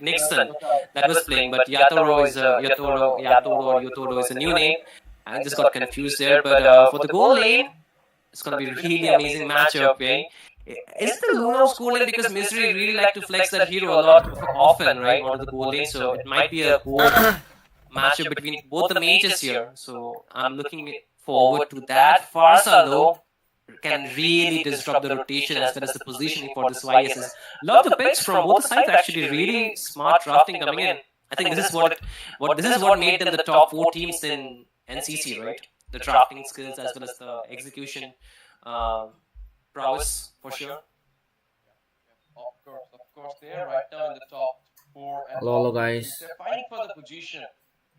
Nixon that was playing, but Yatoro is a Yatoro is a new name. I just got confused there. But for the goal lane, it's gonna be really amazing matchup. Okay, is the Luno schooling because Misery really like to flex that hero a lot often, right, onto the goal lane? So it might be a good matchup between both the mages here. So I'm looking forward to that. Farsa though can really disrupt the rotation as well as the positioning for this YSS. Love the picks from both the sides. Actually, really smart drafting coming in. I think this is what made them the top 4 teams in NCC, right? The drafting skills as well as the execution prowess for sure. Of course, they are right now in the top 4 and Hello guys. they're fighting for the position,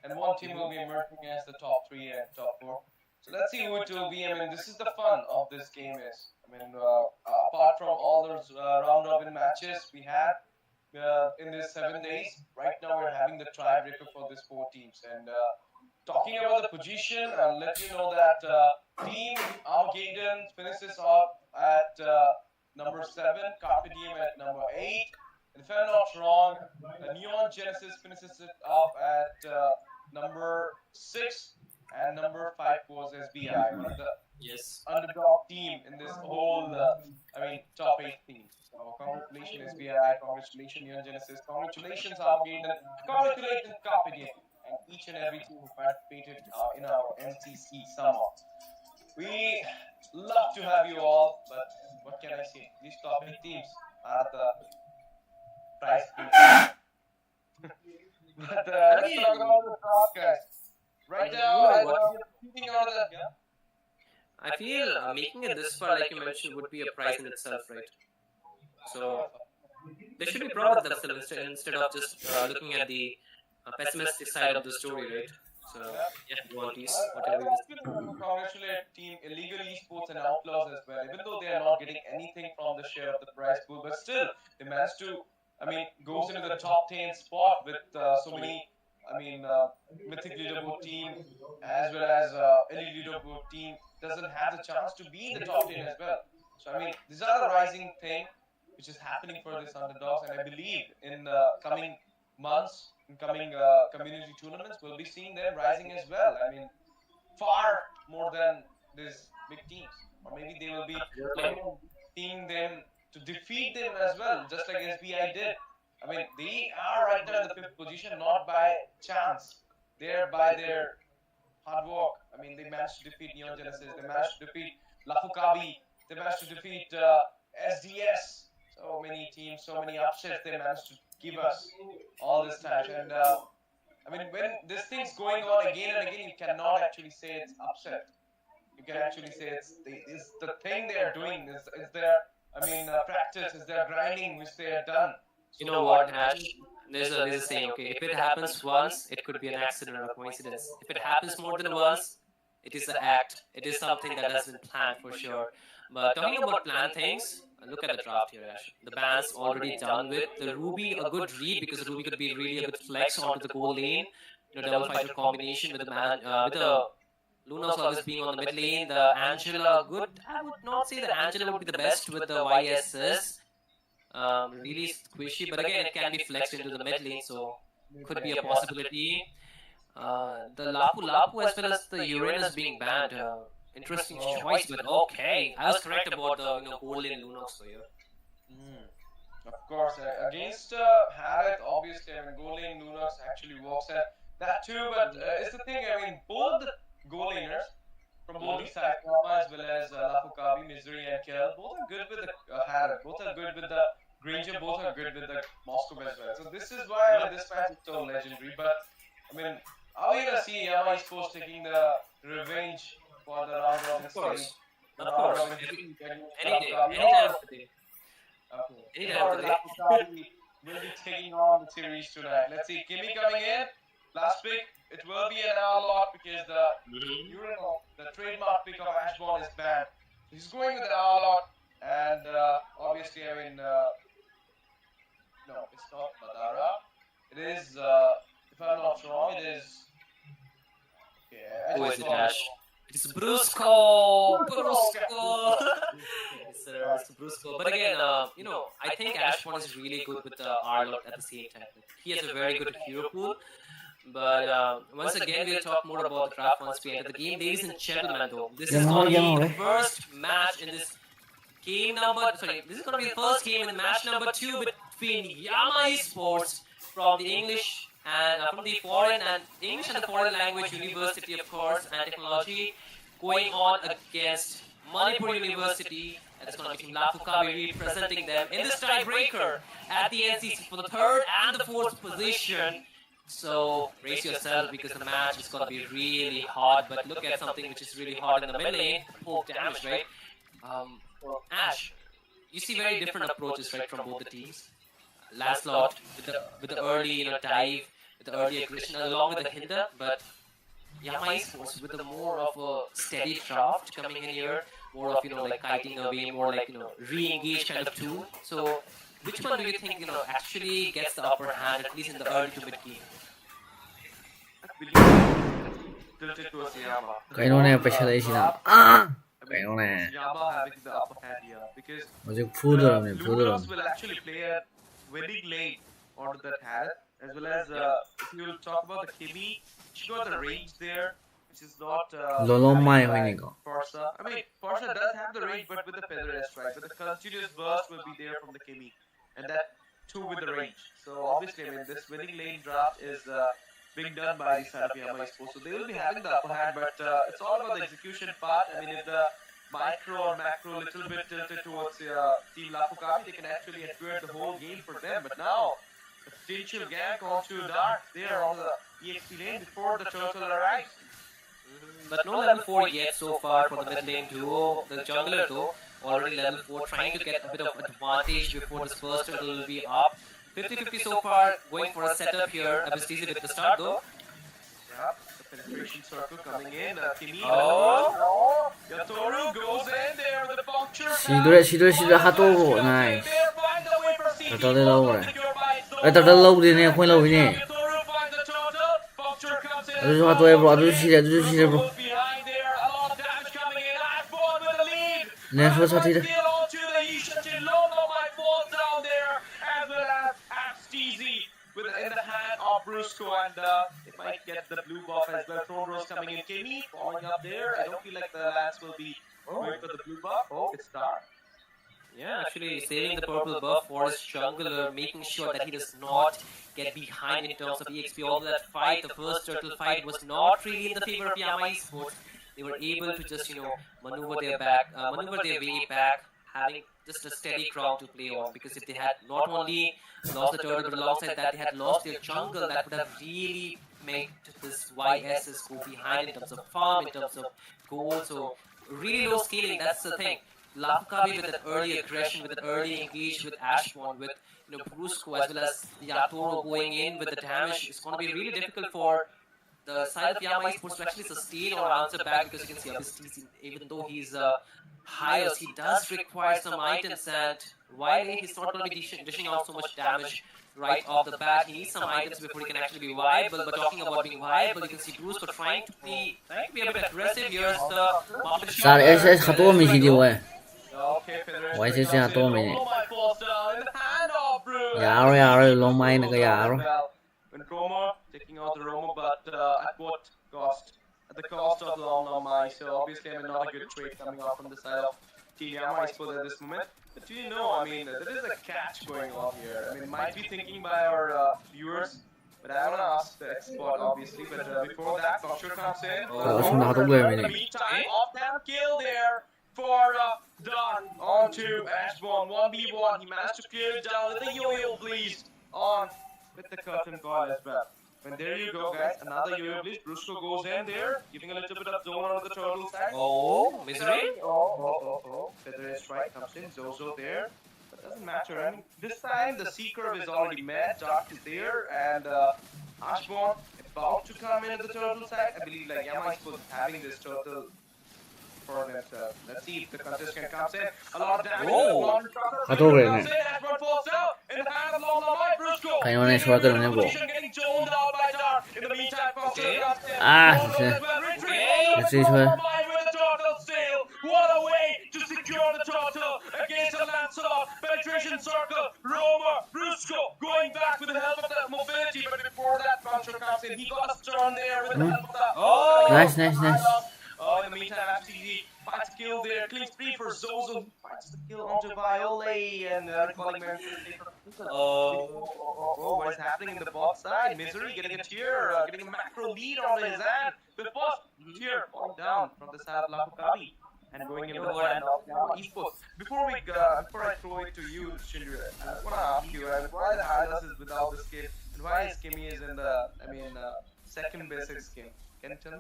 and one team will be emerging as the top 3 and top 4. So let's see who it will be. I mean, this is the fun of this game is. I mean, apart from all those round robin matches we had in these 7 days, right now we're having the tiebreaker for these 4 teams. And talking about the position, I'll let you know that Team Armageddon finishes off at number 7, Carpe Diem at number 8. And if I'm not wrong, Neon Genesis finishes it off at number 6. And number 5 was SBI, one of the underdog team in this whole, top 8 team. So congratulations SBI, congratulations Neon Genesis, congratulations Armageddon, congratulations Carpe Diem, and each and every team who participated in our NCC summer. We love to have you all, but what can I say? These top 8 teams are the prize teams. But let's talk about the top guys. Right now, I feel making it this far, like you mentioned, would be a prize in itself, right? So they should be proud of themselves instead of just looking at the pessimistic side of the story, right? So yeah, One Piece, whatever it is. Congratulate Team Illegal Esports and Outlaws as well. Even though they are not getting anything from the share of the prize pool, but still they managed to, goes into the top 10 spot with so many. Mythic Leaderboard team as well as Elite Leaderboard team doesn't have the chance to be in the top 10 as well. So these are the rising thing which is happening for these underdogs, and I believe in the coming months, in coming community tournaments, we'll be seeing them rising as well. Far more than these big teams, or maybe they will be seeing them to defeat them as well, just like SBI did. They are right now in the 5th position, not by chance. They're by their hard work. They managed to defeat Neon Genesis. They managed to defeat LAFU KABI. They managed to defeat SDS. So many teams, so many upsets they managed to give us all this time. And when this thing's going on again and again, you cannot actually say it's upset. You can actually say it's the thing they are doing. Is their practice, is their grinding which they have done. You know what, Ash? There's a saying, okay, if it happens once, it could be an accident or a coincidence. If it happens more than once, it is an act. It is something that has been planned for sure. But talking about planned things, look at the draft here, Ash. The band's already done with. The Ruby, a good read, because Ruby could be really a good flex onto the goal lane. Double fighter combination with the Luna's always being on the mid lane. The Angela, good. I would not say that Angela would be the best with the YSS. Really squishy, but again, it can be flexed into the mid lane, so could be a possibility. The Lapu as well as the Uranus being banned. Interesting choice, but okay. I was correct about the gold lane Lunox for you. Of course, against Harith, obviously, gold lane Lunox actually works at that too, but it's the thing, both the goal laners from both the sides, YAMA as well as LAFU KABI, Misery and Kel, both are good with the Harith, both are good with the Granger, both are good with the Moscow as well. So this is why this match is so legendary. But are we gonna see YAMA Esports taking the revenge for the round robin stage? Of course. Any time of the day. Okay. Any time of the day. We'll be taking on the series tonight. Let's see, Kimmy coming in. Last pick, it will be an hour lot because the trademark pick of Ashbourne is banned. He's going with an hour lot, and obviously, no, it's not Madara. It is, if I'm not wrong, it is. Who is it, Ash? It's Brusco! Brusco! It's Brusco. But again, I think Ashmon is really good with Arlott at the same time. Like, he has a very good hero pool. But once again, we'll talk more about the craft once we enter the game. Ladies and gentlemen, though, this is going to be the first match in this this is going to be the first game in the match number 2 between YAMA Esports from the English and from the foreign and English and the foreign language university, of course, and technology, going on against Manipur University. And it's going to be Team LAFU KABI representing them in this tiebreaker at the NCC for the 3rd and the 4th position. So brace yourself because the match is going to be really hard. But look at something which is really hard in the mid lane. Poke damage, right? Ash, you see very different approaches, right, from both the teams. Lancelot with the early dive, with the early aggression along with the hinder, but YAMA Esports with a more of a steady draft coming in here, more of like kiting away, more like re-engage kind of tool. So which one do you think actually gets the upper hand, at least in the early to mid game? Tilted towards Yama. Yama having the upper hand here because Blue will actually play a winning lane onto that hand, as well as if you will talk about the Kimi, she got the range there, which is not Forza. I mean, Forza does have the range, but with the Feather Airstrike, but the continuous burst will be there from the Kimi, and that too with the range. So obviously, I mean, this winning lane draft is being done by the side of YAMA Esports, so they will be having the upper hand, but it's all about the execution part. I mean, if the micro or macro little bit tilted towards Team LAFU KABI, they can actually advert the whole game for them. But now, the potential gank onto Dark there on the EXP lane before the turtle arrives. But no level 4 yet so far for the mid lane duo. The jungler though, already level 4, trying to get a bit of advantage before this first turtle will be up. 50-50 so far, going for a setup here. Abestizi with the start though. Yeah, the penetration circle coming in. Kimi, Yatoru goes in there with the puncture. She hatogo, nice. Turtle low. Turtle low din ne, khoi low din ne. Adu hato bro, adu shi bro. Behind there, a lot of damage coming in. Ashborn with the lead. Ne first hati. In the hand of Brusco, and it might get the blue buff as well. Throne Rose coming in. Kimi falling up there. I don't feel like the Lance will be going for the blue buff. Oh, it's Dark. Yeah, actually saving the purple buff for his jungler, making sure that he does not get behind in terms of EXP. Although that fight, the first turtle fight, was not really in the favor of YAMA Esports. They were able to just, maneuver their way back, having just a steady crowd to play on, because if they had not only lost the turtle, but alongside that they had lost their jungle, that would have really made this YSS go behind in terms of farm, in terms of gold. So really low scaling, that's the thing. LAFU KABI with an early aggression, with an early engage with Ashmon, with Brusco, as well as Yatoro going in with the damage, it's going to be really difficult for the side of YAMA Esports to actually sustain or answer back, because you can see obviously, even though he's highest, he does require some items, and while he's not going to be dishing out so much damage right off the bat, he needs some items before he can actually be viable. But talking about being viable, you can see Brusco trying to be a bit aggressive. Here's the market shot. Okay, when Chroma taking out the Roma, but at what cost? At the cost of Long Mai. So obviously, I mean, not a good trade coming out from the side of Team YAMA Esports at this moment. But I mean, there is a catch going on here. I mean, might be thinking by our viewers, but I want to ask the expert, obviously. But before that, Doctor comes in. In the meantime, off-down kill there for Dark onto Ashborn. 1v1. He managed to clear it down with the yo-yo please on with the curtain call as well. And there you go, guys. Another yo-yo please. Brusco goes in there, giving a little bit of zone on the turtle side. Oh, misery. Feather Strike comes in. Zozo there. But doesn't matter. I mean, this time the C curve is already met. Dark is there, and Ashborn about to come in at the turtle side. I believe like YAMA is having this turtle for themselves. Let's see if the contestant comes in. A lot of damage. Getting zoned out by Dark. In the meantime, what a way to secure the turtle against a land circle. Romer, Brusco going back with the help of the mobility, but before that, Pancho comes in. He got a stun there with the help of the Nice, nice, nice. in the meantime, FTZ finds a kill there, clean spree for Zozo. He finds the kill onto Viole and recalling memory for the play for what is happening in the bot side? Misery getting a tier, getting a macro lead on his hand. The first tier falling down from the side of LAFU KABI and going into the hand of YAMA esports. Before I throw it to you, Shinru, I just want to ask you, why the Hylas is without the skin and why Skimmy is in the, second basic skin? Can you tell me?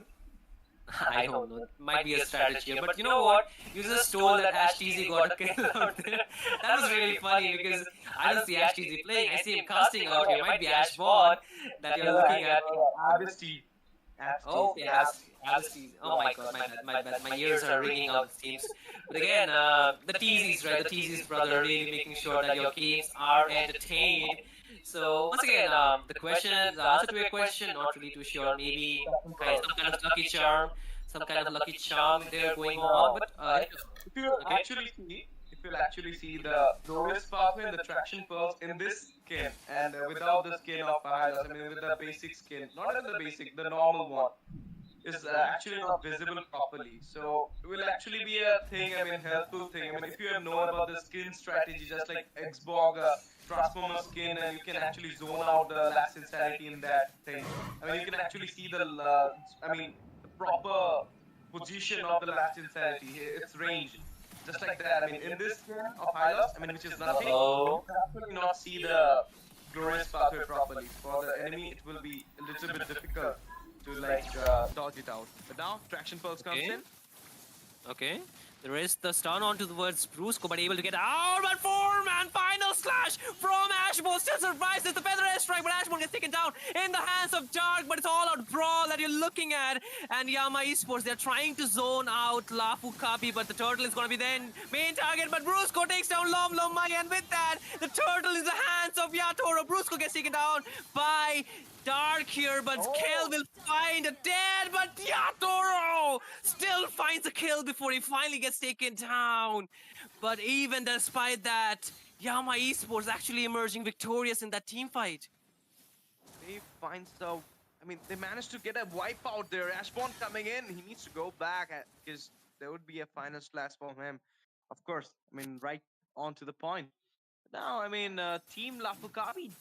I don't know. Might be a strategy here, but you know what? You just told that Ash TZ got a kill out there. That was really funny because I don't see Ash TZ playing. I see him casting out here. Might be Ash Bond that you're looking at. Oh, yes. Oh my god, my bad. My ears are ringing out, it seems. But again, the TZs, right? The TZs, brother, really making sure that your games are entertained. So once again, the answer to your question, not really too sure. Maybe some kind of lucky charm there going on. But if you'll actually see the glorious pathway and the traction pearls in this skin and without the skin of Hylas, with the basic skin, not even the basic, the normal one, is actually not visible properly. So it will actually be a thing, helpful thing. If you have known about the skin strategy, just like Xbog Transformer skin, and you can actually zone out the Last Insanity in that thing. You can actually see the proper position of the Last Insanity, its range. Just like that, in this skin of Hylas, which is nothing, you can actually not see the glorious pathway properly. For the enemy, it will be a little bit difficult to dodge it out. But now traction pulse comes in. Okay. There is the stun onto the words Brusco, but able to get out. But 4-man final slash from Ashbone still survives. It's the feather airstrike, but Ashbone gets taken down in the hands of Dark. But it's all out brawl that you're looking at. And YAMA esports, they're trying to zone out LAFU KABI, but the turtle is going to be then main target. But Brusco takes down Lom Mai, and with that, the turtle is the hands of Yatoro. Brusco gets taken down by Dark here, but Kel will find a dead, but Yatoro still finds a kill before he finally gets taken down. But even despite that, YAMA esports actually emerging victorious in that team fight. They find so, they managed to get a wipe out there. Ashbone coming in, he needs to go back because there would be a final slash for him. Of course, right on to the point. Now, Team LAFU KABI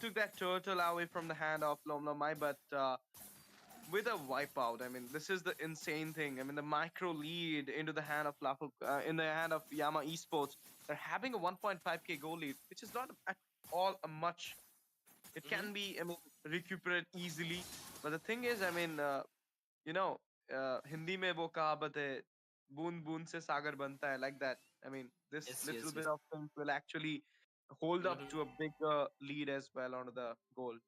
took that turtle away from the hand of Lom Mai, but with a wipeout. This is the insane thing. The micro lead into the hand of in the hand of YAMA esports. They're having a 1.5k goal lead, which is not at all a much. It can be, recuperate easily. But the thing is, Hindi mein wo kahavat hai, boon boon se sagar banta hai, like that. This little bit of things will actually hold up to a bigger lead as well on the goal.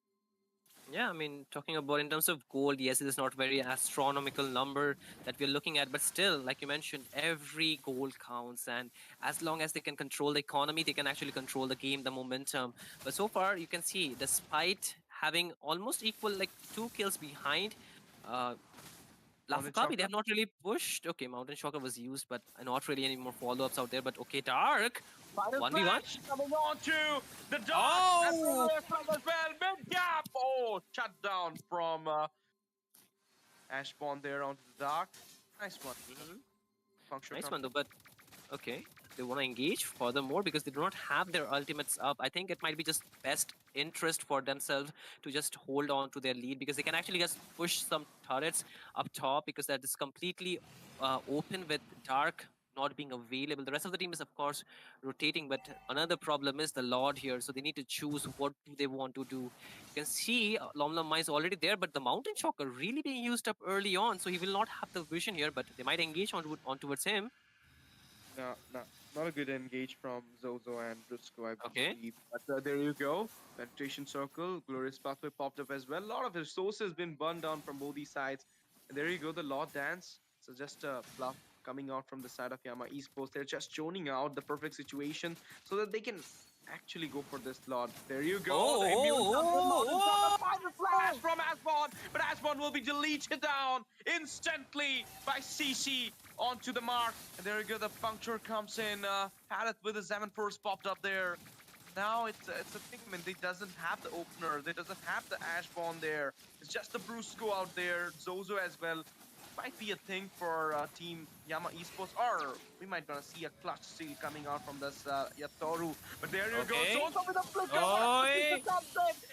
Yeah, talking about in terms of gold, yes, it is not very astronomical number that we're looking at, but still, like you mentioned, every goal counts, and as long as they can control the economy, they can actually control the game, the momentum. But so far, you can see, despite having almost equal, 2 kills behind, LAFU KABI, they have not really pushed. Okay, Mountain Shocker was used, but not really any more follow-ups out there. But okay, Dark, 1v1. Coming on to the Dark. Oh! Mid gap. Oh, shut down from Ashbone there onto the Dark. Nice one. Nice one though, but okay. They want to engage furthermore because they do not have their ultimates up. I think it might be just best interest for themselves to just hold on to their lead because they can actually just push some turrets up top because that is completely open with Dark not being available. The rest of the team is of course rotating, but another problem is the Lord here, so they need to choose what do they want to do. You can see Lom Mai is already there, but the Mountain Shocker really being used up early on, so he will not have the vision here, but they might engage on towards him. No, not a good engage from Zozo and Brusco, I believe. But there you go. Penetration circle, glorious pathway popped up as well. A lot of resources been burned down from both these sides. And there you go, the Lord Dance. So just a bluff coming out from the side of YAMA esports. They're just zoning out the perfect situation so that they can actually go for this Lord. There you go. The final flash from Ashbone, but Ashbone Ashbon will be deleted down instantly by CC onto the mark. And there you go, the puncture comes in. Harith with the Zaman Force popped up there. Now it's a thing. I mean, they doesn't have the opener. They doesn't have the Ashbon there. It's just the Brusco out there. Zozo as well. Might be a thing for team YAMA Esports, or we might gonna see a clutch steal coming out from this Yatoru. But there you go, Okay. Zozo with a flicker. Oi.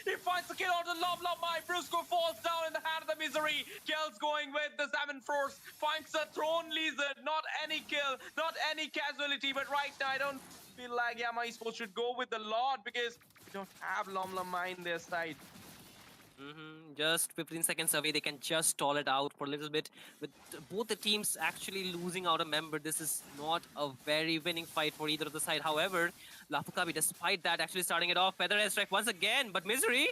He finds the kill on the Love My Brusco falls down in the hand of the Misery. Kel's going with the Salmon Force, finds the Throne Lizard. Not any kill, not any casualty, but right now I don't feel like YAMA Esports should go with the Lord because we don't have Lomlama in their side. Just 15 seconds away, they can just stall it out for a little bit. With both the teams actually losing out a member, this is not a very winning fight for either of the side. However, LAFU KABI, despite that, actually starting it off. Feather airstrike once again, but Misery.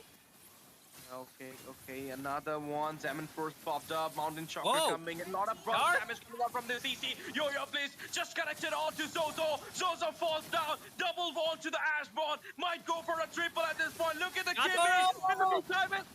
Okay, another one. Zaman Force popped up. Mountain Chakra coming. A lot of damage coming out from the CC. Yo-Yo, please, just connected onto Zozo. Zozo falls down. Double wall to the Ashbon. Might go for a triple at this point. Look at the Kimmy. In the meantime, it's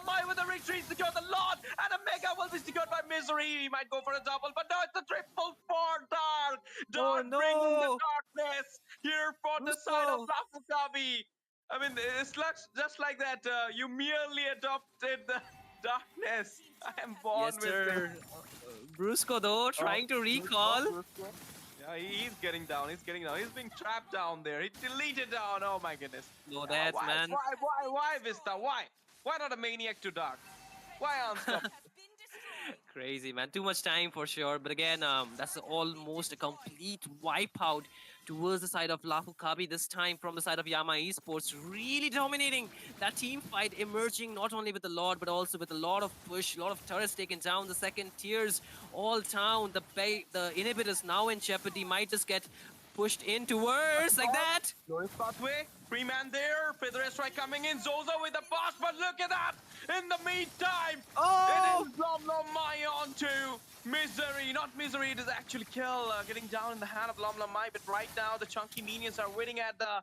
Mai with the retreat secured the Lord. And a Mega will be secured by Misery. He might go for a double, but no, it's a triple for Dark. Dark bringing the darkness here for the side of LAFU KABI. I mean, it's just like that. You merely adopted the darkness. I am born with it. Brusco, though, trying to recall. Yeah, he's getting down. He's being trapped down there. He deleted down. Oh my goodness. No, that's man. Why, Vista? Why? Why not a maniac to dark? Why unstoppable? Crazy, man. Too much time for sure. But again, that's almost a complete wipeout towards the side of LAFU KABI, this time from the side of YAMA Esports, really dominating that team fight, emerging not only with the Lord, but also with a lot of push, a lot of turrets taken down, the second tiers all down, the inhibitors now in jeopardy, might just get pushed in towards like that. Loris pathway, free man there, Feather Airstrike coming in, Zozo with the pass, but look at that! In the meantime, it is Lomlomai onto Misery, not Misery, it is actually Kill, getting down in the hand of Lomlomai, but right now the chunky minions are waiting at the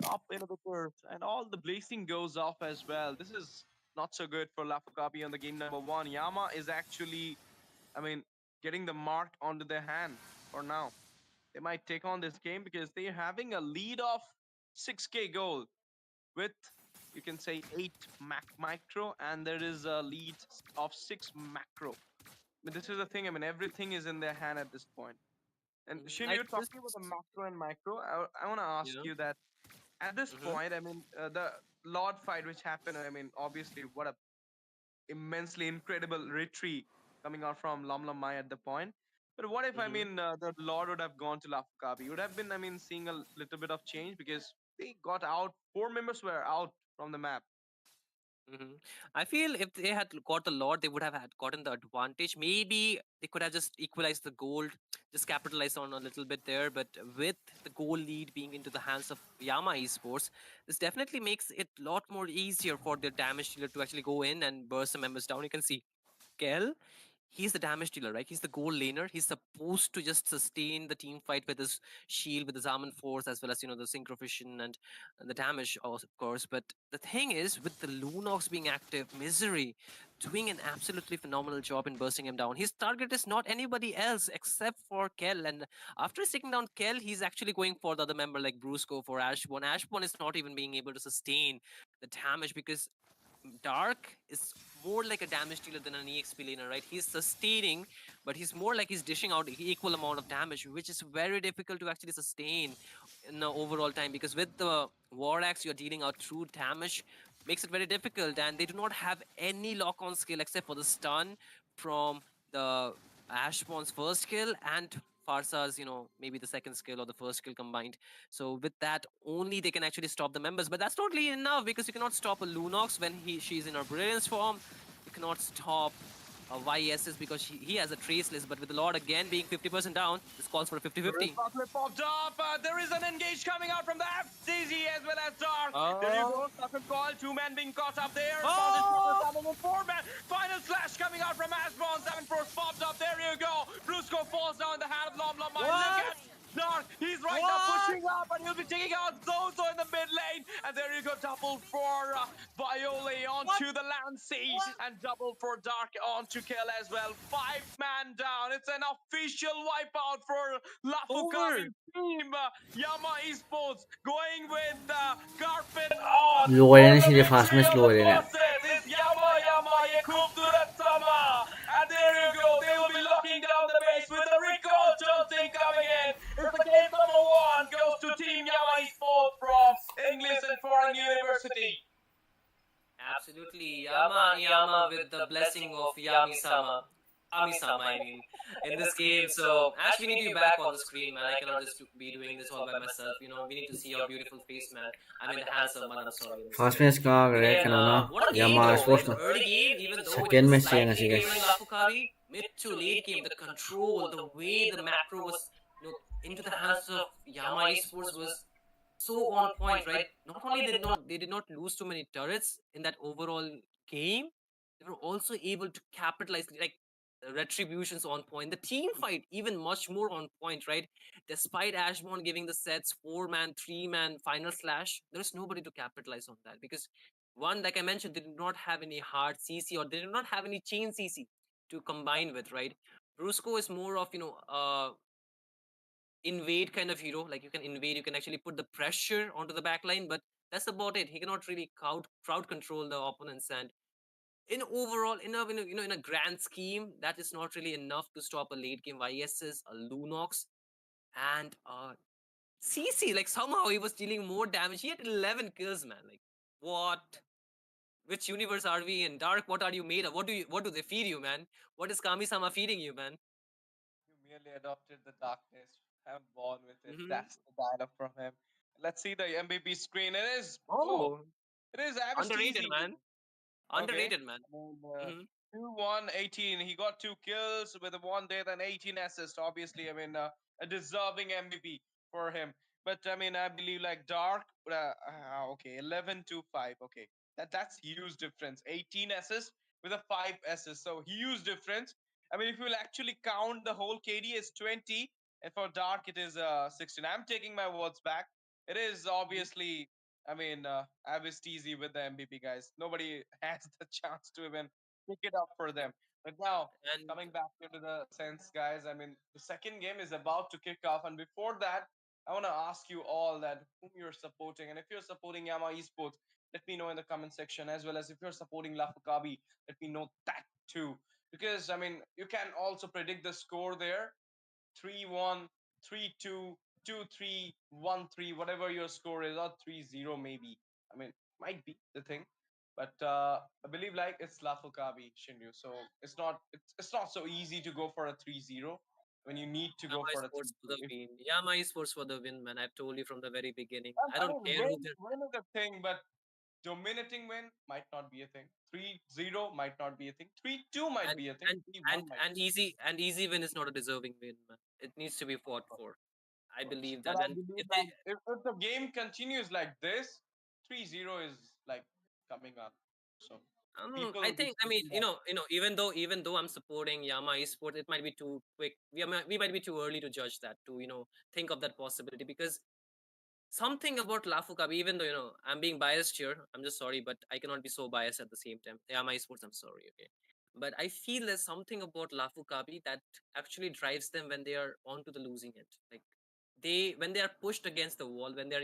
top inhibitors, and all the blazing goes off as well. This is not so good for LAFU KABI on the game number 1. YAMA is actually, I mean, getting the mark onto their hand for now. They might take on this game because they're having a lead of 6k gold with, you can say, 8 micro, and there is a lead of 6 macro. But this is the thing, I mean, everything is in their hand at this point. And Shin, you're talking about the macro and micro. I want to ask you that at this point, I mean, the Lord fight which happened, I mean, obviously, what a immensely incredible retreat coming out from Lomlomai at the point. But what if, I mean, the Lord would have gone to LAFU KABI? Would have been, I mean, seeing a little bit of change because they got out. 4 members were out from the map. I feel if they had got the Lord, they would have had gotten the advantage. Maybe they could have just equalized the gold, just capitalized on a little bit there. But with the goal lead being into the hands of YAMA Esports, this definitely makes it a lot more easier for their damage dealer to actually go in and burst the members down. You can see Kel, he's the damage dealer, right? He's the goal laner. He's supposed to just sustain the team fight with his shield, with his arm and force, as well as, you know, the synchrovision and the damage, of course. But the thing is, with the Lunox being active, Misery doing an absolutely phenomenal job in bursting him down. His target is not anybody else except for Kel. And after taking down Kel, he's actually going for the other member like Brusco for Ashbon. Ashbon is not even being able to sustain the damage because Dark is more like a damage dealer than an EXP laner, right? He's sustaining, but he's more like he's dishing out equal amount of damage, which is very difficult to actually sustain in the overall time, because with the War Axe, you're dealing out true damage, makes it very difficult, and they do not have any lock-on skill except for the stun from the Ashbon's first kill and Farsa's, you know, maybe the second skill or the first skill combined. So with that, only they can actually stop the members. But that's totally enough because you cannot stop a Lunox when she's in her brilliance form. You cannot stop YSS because he has a trace list. But with the Lord again being 50% down, this calls for a 50-50. Popped up. There is an engage coming out from the FCZ as well as Dark. There you go. Second call. 2 men being caught up there. 4 men. Final slash coming out from Ashbon. 7 Force popped up. There you go. Brusco falls down in the hand of Lomlomai. Look at Dark, he's right now pushing up, and he'll be taking out Zozo in the mid lane. And there you go, double for Viole onto the Lancy, and double for Dark onto Kill as well. 5-man down. It's an official wipeout for LAFU KABI team. YAMA Esports going with carpet on รวย for นะ the ทีเดียว fast victory match of รว the ยเลยเนี่ย bosses. It's YAMA YAMA Ye Khoobsurat Sama. And there you go, they will be locking down the base with a recall tilting coming in. It's the game number 1 goes to Team YAMA Esports from English and Foreign University. Absolutely. Yama with the blessing of Yami-sama. Ami-sama, I mean, in this game. So, Ash, we need you back on the screen, man. I cannot just be doing this all by myself. You know, we need to see your beautiful face, man. I mean, the handsome one, I'm sorry. In this fast game. match का But अगर again, कनो ना what a game, यामा though. Like, sports ना early game, even though it second was match चाहिए ना slightly guys favoring Lafukabi, mid to late game, the control, the way the macro was, into the hands of Yama Esports was so on point, right? Not only they did not lose too many turrets in that overall game, they were also able to capitalize, like the retributions on point, the team fight even much more on point, right? Despite Ashmon giving the sets 4-man, 3-man final slash, there's nobody to capitalize on that because one, like I mentioned, they did not have any hard CC or they did not have any chain CC to combine with, right? Brusco is more of invade kind of hero. Like you can invade, you can actually put the pressure onto the backline, but that's about it. He cannot really crowd control the opponents. And in overall, in a grand scheme, that is not really enough to stop a late game YS's, a Lunox, and CC. Like somehow he was dealing more damage. He had 11 kills, man. Like what? Which universe are we in? Dark, what are you made of? What do they feed you, man? What is Kami-sama feeding you, man? You merely adopted the darkness. I'm born with it. Mm-hmm. That's the dialogue from him. Let's see the MVP screen. Oh, It is underrated, Avisteezy. man. Okay. Underrated, man. And, Mm-hmm. 2-1, 18. He got 2 kills with a 1 death and 18 assists. Obviously, a deserving MVP for him. But I mean, I believe like Dark, okay, 11 to 5. Okay, that's huge difference. 18 assists with a 5 assists. So huge difference. I mean, if you will actually count the whole KD is 20, and for Dark it is 16. I'm taking my words back. It is obviously, Avis easy with the MVP guys. Nobody has the chance to even pick it up for them. But now, And coming back into the sense, guys, I mean, the second game is about to kick off. And before that, I want to ask you all that whom you're supporting. And if you're supporting Yama Esports, let me know in the comment section. As well as if you're supporting LAFU KABI, let me know that too. Because, I mean, you can also predict the score there. 3-1, 3-2, 2-3, 1-3, whatever your score is, or 3-0 maybe. I mean, might be the thing. But I believe like it's LAFU KABI, Shinryu. So it's not so easy to go for a 3-0 when you need to go Yama for a Sports for 3-2. the win. Yama Esports for the win, man. I've told you from the very beginning. I I don't mean, care who they're. win is a thing, but dominating win might not be a thing. 3-0 might not be a thing. 3-2 might And be a thing. and 3-1 and might and easy win is not a deserving win, man. It needs to be fought for. I course. believe But that. I And believe if they, that if the game continues like this, 3-0 is like coming up. So people I will be think, I mean, speaking up. even though I'm supporting Yama Esports, it might be too quick. We might be too early to judge that, to think of that possibility, because something about Lafu Kabi, even though I'm being biased here, I'm just sorry, but I cannot be so biased at the same time. Yeah, my sports, I'm sorry, okay. But I feel there's something about Lafu Kabi that actually drives them when they are onto the losing end. Like when they are pushed against the wall, when they're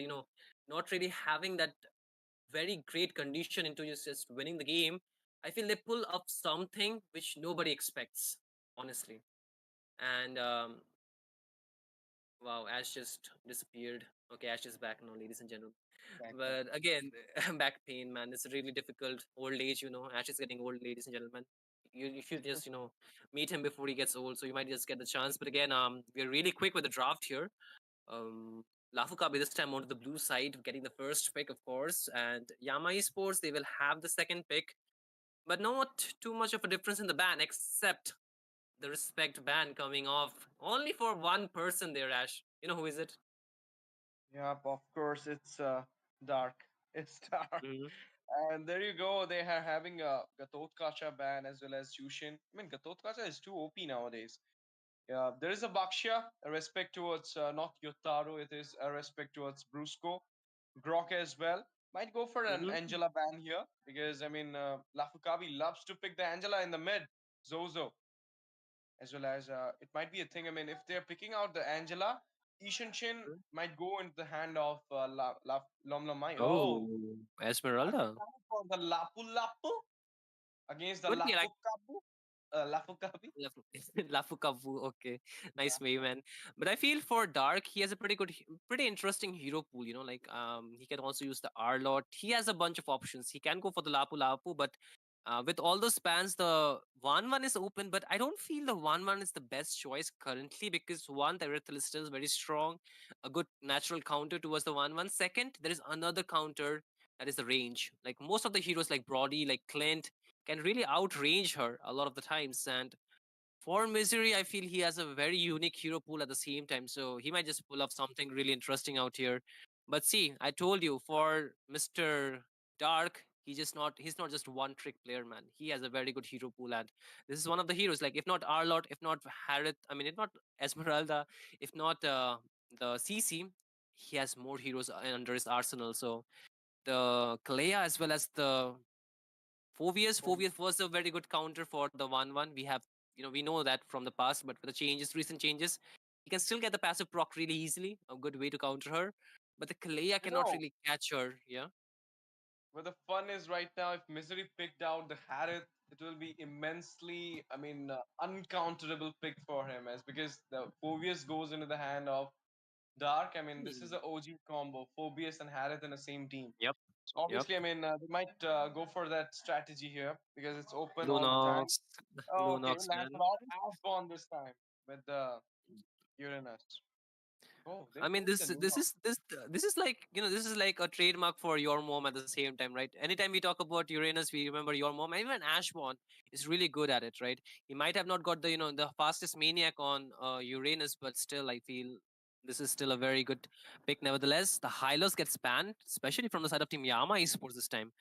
not really having that very great condition into just winning the game. I feel they pull up something which nobody expects, honestly. And wow, Ash just disappeared. Okay, Ash is back now, ladies and gentlemen. Back then. But again, back pain, man. It's really difficult. Old age, Ash is getting old, ladies and gentlemen. You should just, meet him before he gets old, so you might just get the chance. But again, we're really quick with the draft here. Um, Lafukabe this time onto the blue side, getting the first pick, of course. And Yama Esports, they will have the second pick. But not too much of a difference in the ban, except the respect ban coming off only for one person there, Ash. You know who is it? Yep, of course it's dark. It's dark. Mm-hmm. And there you go. They are having a Gatot Kacha ban as well as Jushin. I mean, Gatot Kacha is too OP nowadays. Yeah, there is a Bakshia, a respect towards not Yotaro, it is a respect towards Brusco. Grok as well. Might go for an Hmm. Angela ban here because I mean LAFU KABI loves to pick the Angela in the mid, Zozo, as well as it might be a thing. I mean, if they're picking out the Angela, Ishan Chin might go into the hand of Lom Lomai. Oh, Oh, are they Esmeralda. planning for the Lapu Lapu against the Could be like LAFU Kabu? LAFU KABI? Lafukavu. Okay, nice way, man. But I feel for Dark, he has a pretty good, pretty interesting hero pool. You know, like he can also use the R lot. He has a bunch of options. He can go for the Lapu Lapu, but with all those spans, the 1-1 is open. But I don't feel the 1-1 is the best choice currently because one, the Erythral is still very strong, a good natural counter towards the 1-1. Second, there is another counter that is the range. Like most of the heroes, like Brody, like Clint, can really outrange her a lot of the times. And for Misery, I feel he has a very unique hero pool at the same time. So he might just pull off something really interesting out here. But see, I told you for Mr. Dark, he's not just one trick player, man. He has a very good hero pool, and this is one of the heroes. Like if not Arlot, if not Harith, I mean if not Esmeralda, if not the CC, he has more heroes under his arsenal. So the Kalea as well as the Phobius. Phobius was a very good counter for the 1-1. We have, we know that from the past, but with the changes, recent changes, he can still get the passive proc really easily. A good way to counter her. But the Kalea You cannot know, really catch her. Yeah. where the fun is right now, if Misery picked out the Harith, it will be immensely, I mean, uncounterable pick for him, as because the Phobius goes into the hand of Dark. I mean, this is Hmm. an OG combo, Phobius and Harith in the same team. Yep. So Yep. obviously, I mean, they might go for that strategy here because it's open all the time. Lunox. Okay, Lunox, man. Lancelot Asbon this time with the Uranus. Oh, they're I mean, going with the Lunox. this is like this is like a trademark for your mom at the same time, right? Anytime we talk about Uranus, we remember your mom. Even Ashbon is really good at it, right? He might have not got the the fastest maniac on Uranus, but still, I feel this is still a very good pick. Nevertheless, the Hylos gets banned, especially from the side of Team Yama Esports this time,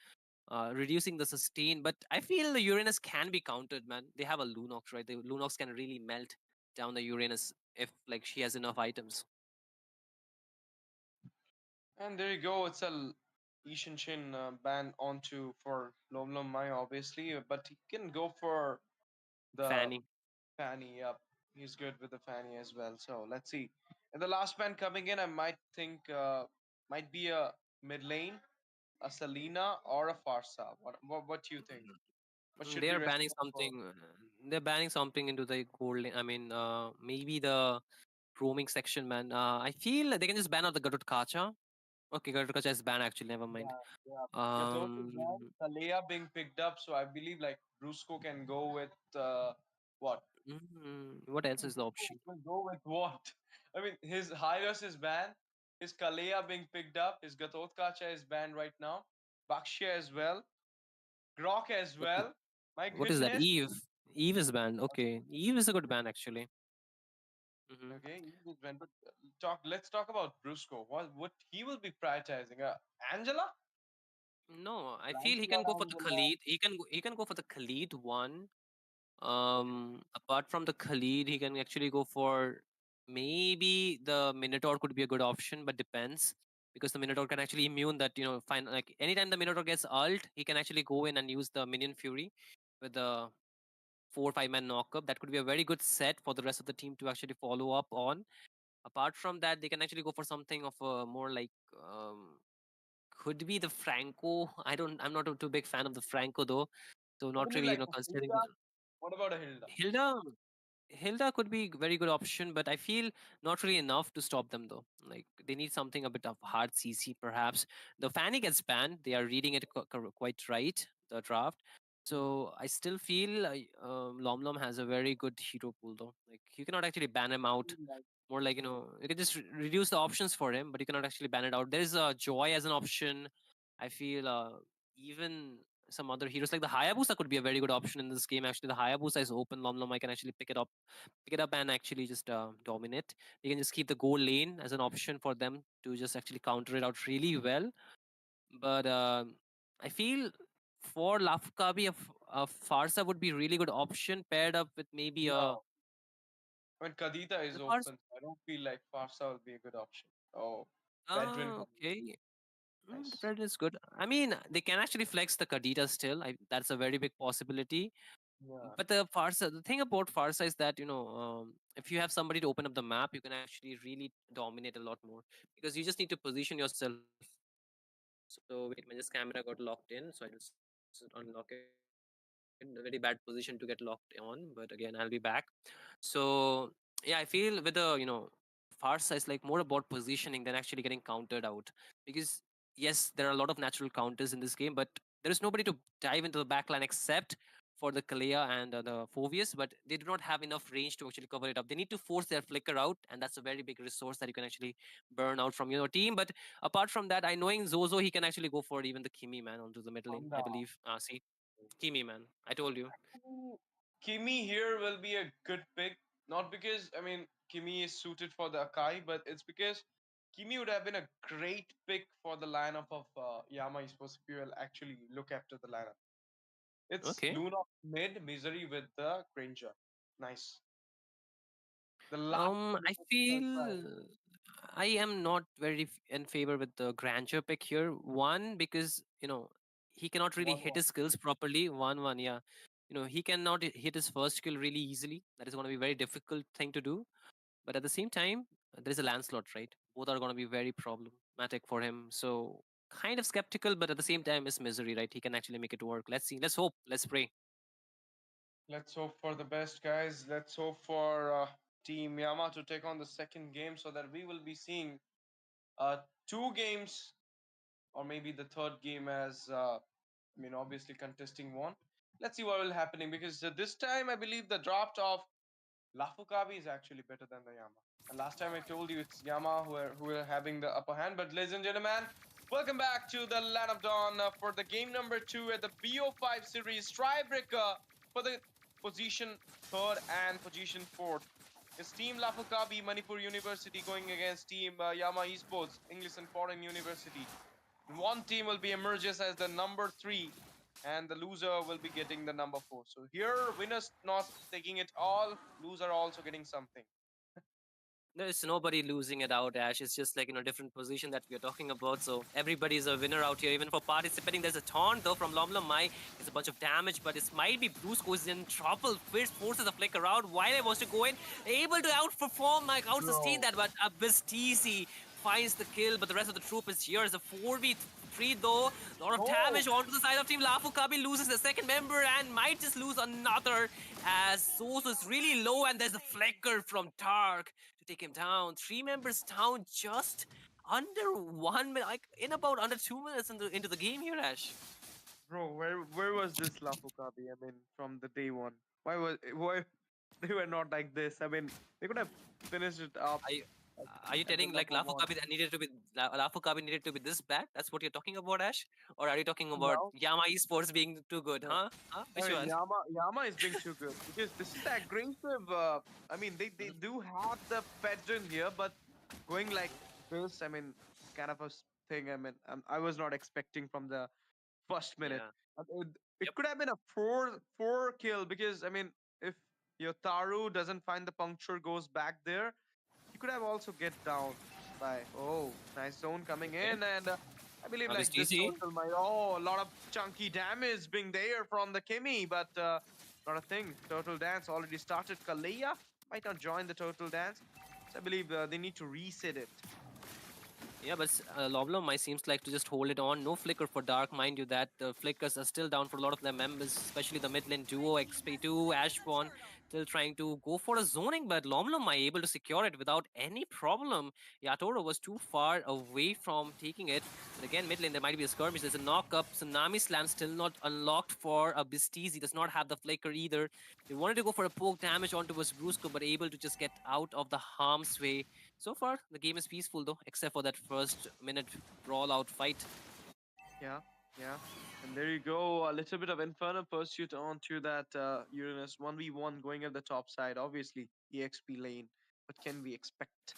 reducing the sustain. But I feel the Uranus can be countered, man. They have a Lunox, right? The Lunox can really melt down the Uranus if like she has enough items. And there you go. It's a Ishin Shin ban onto for Lom Lom Mai, obviously, but he can go for the Fanny. Fanny. Yep, he's good with the Fanny as well. So let's see. And the last ban coming in, I might think might be a mid lane, a Selena or a Farsa. What do you think? What should They be are banning responsible for? something. They're banning something into the gold. I mean, maybe the roaming section, man. I feel they can just ban out the Garut Kacha. Okay, Garut Kacha is banned actually. Never mind. Yeah, yeah. Gatot is banned. Um, Kalea being picked up, so I believe like Brusco can go with what? what else is the Brusco option? will go with what? I mean, his Hyros is banned. His Kalea being picked up. His Gatot Kacha is banned right now. Bakshia as well. Grok as What is, well. My what is that? goodness. Eve. Eve is banned. Okay, Eve is a good ban actually. Hmm. Okay, he is banned. But talk. Let's talk about Brusco. What he will be prioritizing? Angela. No, I feel he can Lancelot go for the Angela. Khalid. He can go for the Khalid one. Apart from the Khalid, he can actually go for maybe the Minotaur could be a good option, but depends because the Minotaur can actually immune that. Fine. Like anytime the Minotaur gets ult, he can actually go in and use the Minion Fury with the 4 or 5 man knockup. That could be a very good set for the rest of the team to actually follow up on. Apart from that, they can actually go for something of a more like could be the Franco. I'm not a too big fan of the Franco though, so What do not you mean really like a considering Hilda? What about a Hilda? Hilda. Hilda could be very good option, but I feel not really enough to stop them though. Like they need something a bit of hard CC perhaps. The Fanny gets banned. They are reading it quite right. The draft. So I still feel Lom Lom has a very good hero pool though. Like you cannot actually ban him out. More like you can just reduce the options for him, but you cannot actually ban it out. There's Joy as an option. I feel even some other heroes like the Hayabusa could be a very good option in this game. Actually, the Hayabusa is open. Lom Lom I can actually pick it up and actually just dominate. You can just keep the goal lane as an option for them to just actually counter it out really well. But I feel for Lafkabi, a Farsa would be really good option paired up with maybe a No. When Kadita is The open, Farsa. I don't feel like Farsa will be a good option. Oh, veteran coming. Okay. The Nice. Predator is good. I mean, they can actually flex the Kadita still. That's a very big possibility. Yeah. But the thing about Farsa is that if you have somebody to open up the map, you can actually really dominate a lot more because you just need to position yourself. So wait, my just camera got locked in, so I just unlock it. A very bad position to get locked on, but again, I'll be back. So yeah, I feel with the Farsa is like more about positioning than actually getting countered out because yes, there are a lot of natural counters in this game, but there is nobody to dive into the backline except for the Kalea and the Phovius, but they do not have enough range to actually cover it up. They need to force their flicker out, and that's a very big resource that you can actually burn out from your team. But apart from that, I knowing Zozo, he can actually go for even the Kimi man onto the middle lane, Calm I down. believe. See, Kimi man, I told you. Kimi here will be a good pick. Not because, I mean, Kimi is suited for the Akai, but it's because Kimi would have been a great pick for the lineup of Yama Esports if you will actually look after the lineup. It's Okay. Luna mid, Misery with the Granger. Nice. The last I feel I am not very in favor with the grandeur pick here. One, because he cannot really hit 1-1. his skills properly. One, yeah. He cannot hit his first skill really easily. That is going to be a very difficult thing to do. But at the same time, there is a Lancelot, right? Both are going to be very problematic for him. So kind of skeptical, but at the same time, it's misery, right? He can actually make it work. Let's see. Let's hope. Let's pray. Let's hope for the best, guys. Let's hope for Team Yama to take on the second game so that we will be seeing two games or maybe the third game as, obviously contesting one. Let's see what will happening because this time I believe the draft of LAFU KABI is actually better than the Yama. And last time I told you it's Yama who are having the upper hand. But ladies and gentlemen, welcome back to the Land of Dawn for the game number 2 at the BO5 series tiebreaker for the position third and position fourth. It's Team LAFU KABI Manipur University going against Team YAMA Esports English and Foreign University. One team will be emerges as the number 3 and the loser will be getting the number 4. So here winners not taking it all, loser also getting something. There's nobody losing it out, Ash. It's just like different position that we are talking about. So everybody's a winner out here, even for participating. There's a taunt though from Lomla Mai. It's a bunch of damage, but it might be Bruce who's in trouble. First forces a flick around. Why wants to go in, able to outperform, like out-sustain that, but Abyss finds the kill, but the rest of the troop is here. It's a 4v3 though. A lot of damage onto the side of Team LAFU KABI, loses the second member and might just lose another as Zozo is really low and there's a flicker from Tark to take him down. 3 members down just under 1 minute, like in about under 2 minutes into the game here, Ash. Bro, where was this LAFU KABI? I mean, from the day one. Why they were not like this? I mean, they could have finished it up Are you, at, are you at the telling like number LAFU 1. KABI that LAFU KABI needed to be this bad? That's what you're talking about, Ash? Or are you talking about Now, Yama Esports being too good, huh? Which I mean, one? Yama is being too good because this is the aggressive. I mean, they do have the pattern here, but going like this, I mean, it's kind of a thing. I mean, I was not expecting from the first minute. Yeah. It Yep. could have been a four kill because I mean, if your Taru doesn't find the puncture, goes back there, he could have also get down by nice zone coming Okay. in and I believe Now this like this TC. total might a lot of chunky damage being there from the Kimi, but not a thing. Total dance already started. Kalea might not join the total dance, so I believe they need to reset it. Yeah, but Loblom seems like to just hold it on. No flicker for Dark, mind you that the flickers are still down for a lot of their members, especially the mid lane duo, XP2, Ashbon, still trying to go for a zoning, but Lomlom able to secure it without any problem. Yatoro was too far away from taking it. But again, mid lane, there might be a skirmish. There's a knock-up. Tsunami Slam still not unlocked for a Beasties. He does not have the flicker either. They wanted to go for a poke damage onto his Brusco, but able to just get out of the harm's way. So far, the game is peaceful though, except for that first minute brawl out fight. Yeah, yeah. And there you go. A little bit of Inferno Pursuit onto that Uranus 1v1 going at the top side. Obviously, EXP lane. What can we expect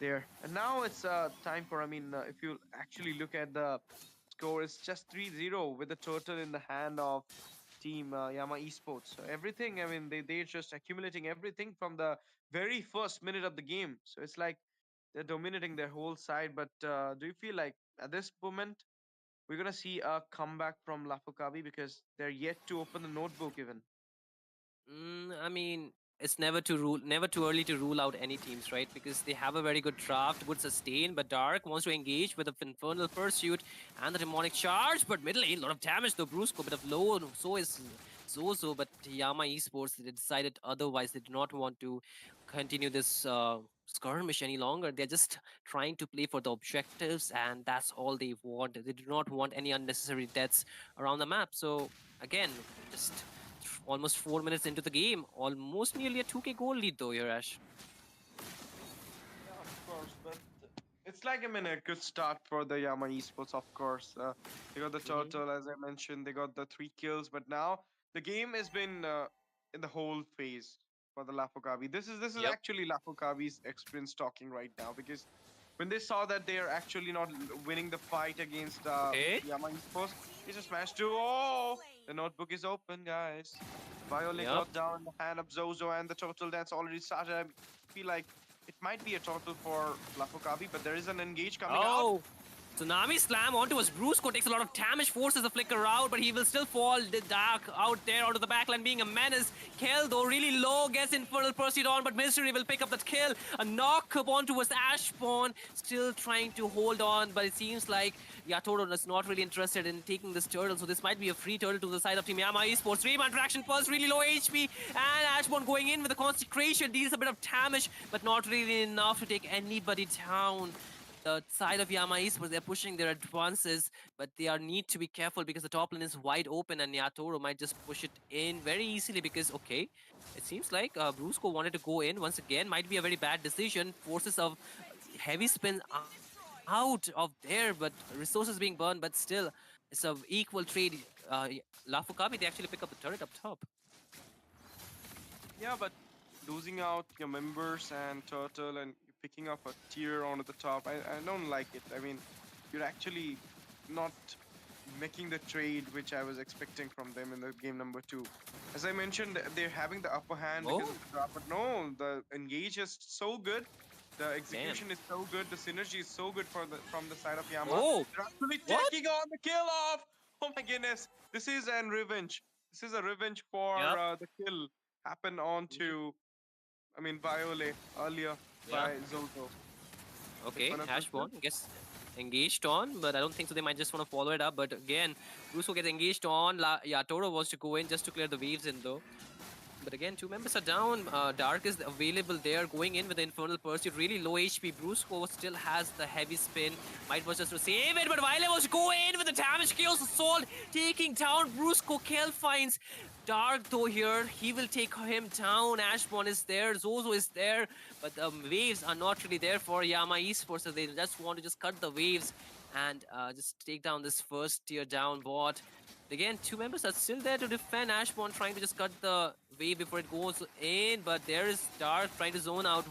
there? And now it's time for, if you actually look at the score, it's just 3-0 with the total in the hand of team Yama Esports. So everything, I mean, they're just accumulating everything from the very first minute of the game. So it's like they're dominating their whole side. But do you feel like at this moment we're gonna see a comeback from LAFU KABI because they're yet to open the notebook even? I mean, it's never too early to rule out any teams, right? Because they have a very good draft, good sustain. But Dark wants to engage with the Infernal Pursuit and the Demonic Charge. But middle lane, a lot of damage though. Brusco, bit of low. So is Zozo. But Yama Esports, they decided otherwise. They do not want to continue this skirmish any longer. They're just trying to play for the objectives, and that's all they want. They do not want any unnecessary deaths around the map. So again, just almost 4 minutes into the game, almost nearly a 2K goal lead though here, Ash. Yeah, of course, but it's like, I mean, a good start for the Yama Esports, of course. They got the Hmm. turtle, as I mentioned. They got the 3 kills, but now the game has been in the whole phase for the LAFU KABI. This is Yep. actually LAFU KABI's experience talking right now because when they saw that they are actually not winning the fight against Okay. Yama Esports, they just smashed to. Oh, the notebook is open, guys. Violet Yep. got down in the hand of Zozo, and the total dance already started. I feel like it might be a total for LAFU KABI, but there is an engage coming out. Oh, Tsunami slam onto his Brusco takes a lot of damage, forces the flicker out, but he will still fall. The Dark out there onto the backline being a menace. Kel though really low, gets Infernal Pursuit on, but Mystery will pick up that kill. A knock upon towards Ashpawn, still trying to hold on, but it seems like Yatoro is not really interested in taking this turtle, so this might be a free turtle to the side of Team Yama Esports. 3-man traction pulse, really low HP, and Ashpawn going in with the consecration, deals a bit of damage, but not really enough to take anybody down. The side of Yama Esports, they're pushing their advances, but they are need to be careful because the top lane is wide open and Yatoro might just push it in very easily because, okay, it seems like Brusco wanted to go in once again. Might be a very bad decision. Forces of heavy spin out of there, but resources being burned, but still, it's a equal trade. LAFU KABI, they actually pick up the turret up top. Yeah, but losing out your members and turtle and picking up a tier onto the top, I don't like it. I mean, you're actually not making the trade which I was expecting from them in the game number 2. As I mentioned, they're having the upper hand because Oh, of the drop, but no, the engage is so good. The damn. execution is so good. The synergy is so good for the from the side of Yama. Oh, They're actually what? taking on the kill off. Oh my goodness, this is an revenge. This is a revenge for Yep. the kill happened on Mhm. to, I mean, Viole earlier Yeah. by Zozo. Okay, Infinite Pursuit. Hashbone gets engaged on, but I don't think so. They might just want to follow it up. But again, Russo gets engaged on. Yeah, Toro wants to go in just to clear the waves in though. But again, 2 members are down. Dark is available there, going in with the Infernal Pursuit. Really low HP. Brusco still has the heavy spin. Might was just to save it, but Violet was going in with the damage. Chaos Assault taking down Brusco. Kel finds Dark though here. He will take him down. Ashbon is there. Zozo is there. But the waves are not really there for Yama Esports. So they just want to just cut the waves and just take down this first tier down bot. Again, 2 members are still there to defend. Ashbon trying to just cut the wave before it goes in, but there is Dark trying to zone out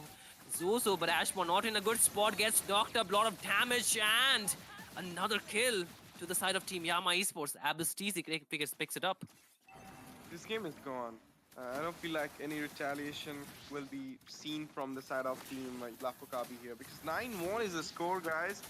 Zozo, but Ashbon not in a good spot, gets knocked up, lot of damage, and another kill to the side of Team Yama Esports. Abyss TZ picks it up. This game is gone. I don't feel like any retaliation will be seen from the side of team LAFU KABI here because 9-1 is the score, guys.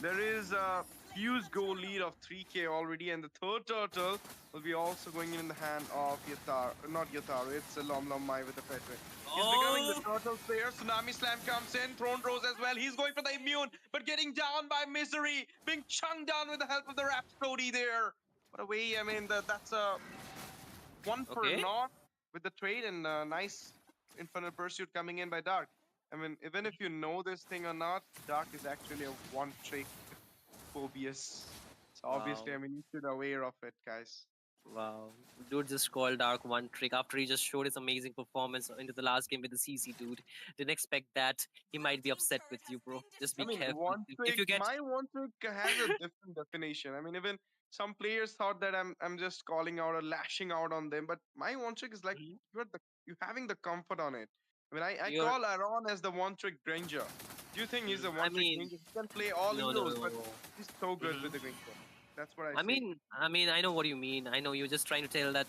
There is a huge goal lead of 3K already, and the third turtle will be also going in the hand of Yatar. Not Yatar, it's a Lom Lom Mai with the Petre. He's becoming the Oh, turtle player. Tsunami Slam comes in, Throne Rose as well. He's going for the immune, but getting down by Misery, being chunked down with the help of the Rhapsody there. What a way, I mean, that's a one for okay. naught with the trade and nice Infinite Pursuit coming in by Dark. I mean, even if you know this thing or not, Dark is actually a one trick phobias. So obviously, Wow. I mean, you should aware of it, guys. Wow. Dude just called Dark one trick after he just showed his amazing performance into the last game with the CC, dude. Didn't expect that. He might be upset with you, bro. Just I be mean, careful. one If trick, you get. my one trick has a different definition. I mean, even some players thought that I'm just calling out or lashing out on them, but my one trick is like Mhm. you're having the comfort on it. I mean, I You're. call Aaron as the one trick Granger. Do you think he's a I one trick mean, Granger? He can play all no, no, heroes, no, but no. he's so good with Mhm. the Granger. That's what I I see. mean, I know what you mean. I know you're just trying to tell that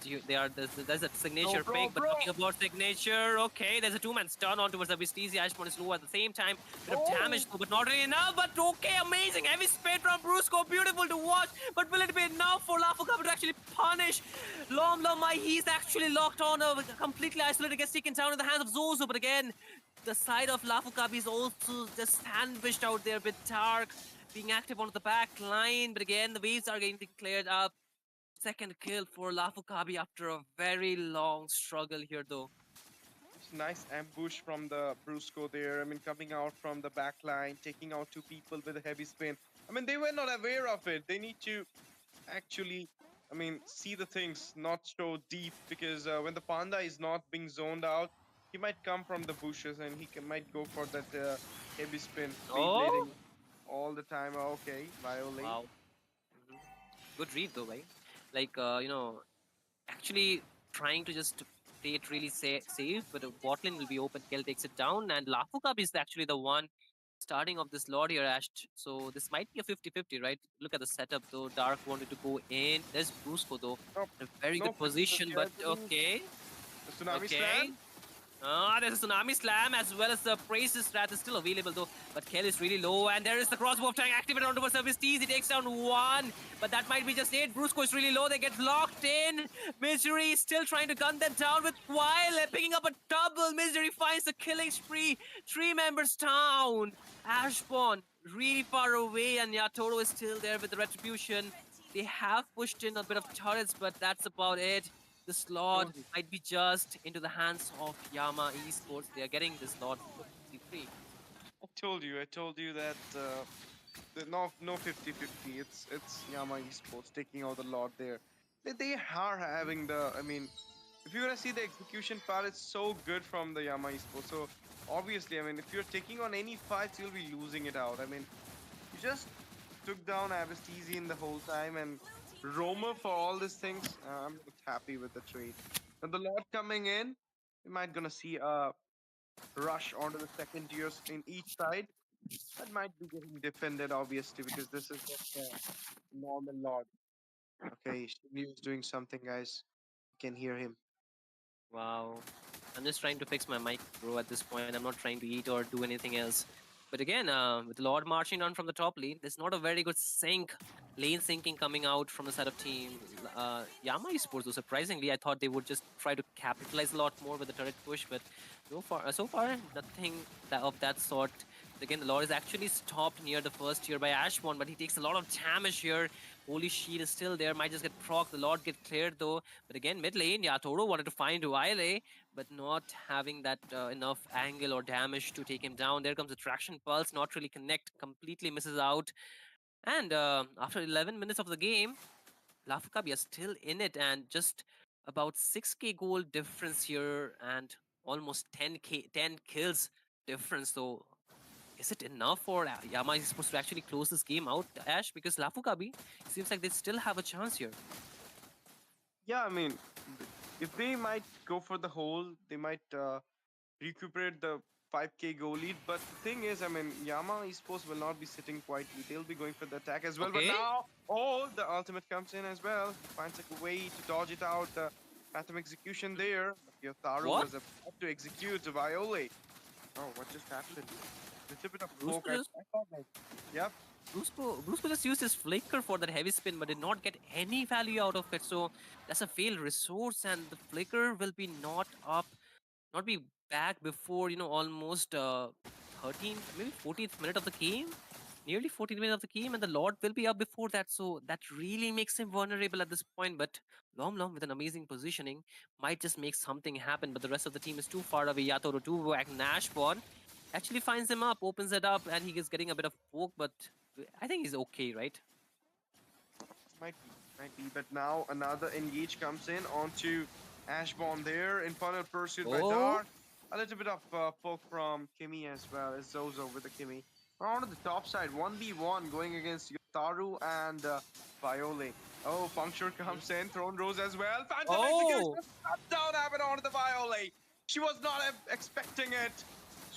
there's a signature Bro, pick, but talking about signature, okay, there's a two-man stun on towards the Visteezy. Ashmon is low at the same time. Bit of damage though, but not really enough. But okay, amazing. Heavy spin from Brusco, beautiful to watch. But will it be enough for LAFU KABI to actually punish Lom? He's actually locked on, completely isolated, gets taken down in the hands of Zozo. But again, the side of LAFU KABI is also just sandwiched out there with Dark being active on the back line, but again, the waves are getting cleared up. Second kill for LAFU KABI after a very long struggle here, though. Nice ambush from the Brusco there. I mean, coming out from the back line, taking out two people with a heavy spin. I mean, they were not aware of it. They need to actually, I mean, see the things, not so deep, because when the panda is not being zoned out, he might come from the bushes and might go for that heavy spin, Oh, Beyblading all the time. Okay, violate. wow. Mhm. Good read, though, right? Like, actually trying to just play it really safe, but a bot lane will be open. Kel takes it down, and LAFU KABI is actually the one starting of this Lord here, Ash. So this might be a 50-50, right? Look at the setup, though. Dark wanted to go in. There's Brusco, though. No, In a very no good 50-50, position, I but believe. okay. The tsunami Okay. slam. There's a Tsunami Slam as well as the Praises Wrath is still available though. But Kel is really low, and there is the crossbow of tank activated onto the service tees. He takes down one, but that might be just it. Brusco is really low. They get locked in. Misery is still trying to gun them down with while picking up a double. Misery finds the killing spree. 3 members down. Ashbon really far away, and Yatoro is still there with the retribution. They have pushed in a bit of turrets, but that's about it. The slot Told you. might be just into the hands of YAMA Esports. They are getting this slot for C3. I told you that no 50-50. It's Yama Esports taking out the lot there. They are having the. I mean, if you're gonna see the execution part, it's so good from the Yama Esports. So obviously, I mean, if you're taking on any fights, you'll be losing it out. I mean, you just took down Abasteezy in the whole time, and Roma for all these things. I'm not happy with the trade. And the lot coming in, we might gonna see a rush onto the second tiers in each side. That might be getting defended, obviously, because this is just a normal lot. Okay, Shinny is doing something, guys. You can hear him. Wow. I'm just trying to fix my mic, bro, at this point. I'm not trying to eat or do anything else. But again, with Lord marching down from the top lane, there's not a very good lane syncing coming out from the side of team Yama Esports. Though surprisingly, I thought they would just try to capitalize a lot more with the turret push, but so far, nothing of that sort. Again, the Lord is actually stopped near the first tier by Ashmon, but he takes a lot of damage here. Holy Shield is still there, might just get proc. The Lord get cleared though. But again, mid lane, Yatoro wanted to find Wile, but not having that enough angle or damage to take him down. There comes the Traction Pulse, not really connect, completely misses out. And after 11 minutes of the game, LAFU KABI are still in it, and just about 6k gold difference here, and almost 10 kills difference. So is it enough for Yama is supposed to actually close this game out, Ash? Because LAFU KABI seems like they still have a chance here. Yeah, I mean, if they might go for the hole, they might recuperate the 5k goal lead. But the thing is, I mean, Yama Esports will not be sitting quietly. They'll be going for the attack as well. But Okay. now, the ultimate comes in as well. He finds a way to dodge it out. The Phantom execution there. Yotaru What? was about to execute Viole. Oh, what just happened? Little bit of Brusco smoke. I just thought like, yep. Brusco just used his flicker for that heavy spin, but did not get any value out of it. So that's a failed resource, and the flicker will be not be back before almost 13th, maybe 14th minute of the game. Nearly 14 minutes of the game, and the Lord will be up before that, so that really makes him vulnerable at this point. But Lom with an amazing positioning might just make something happen, but the rest of the team is too far away. Yatoro 2 back Nashbon actually finds him up, opens it up, and he is getting a bit of poke, but I think he's okay, right? Might be. But now another engage comes in onto Ashbomb there. Infernal Pursuit by Oh, Dar. A little bit of poke from Kimmy as well as Zozo with the Kimmy. On the top side, 1v1 going against Yotaru and Viole. Oh, Puncture comes in. Throne Rose as well. Phantom oh, execution. Down happened onto the Viole. She was not expecting it.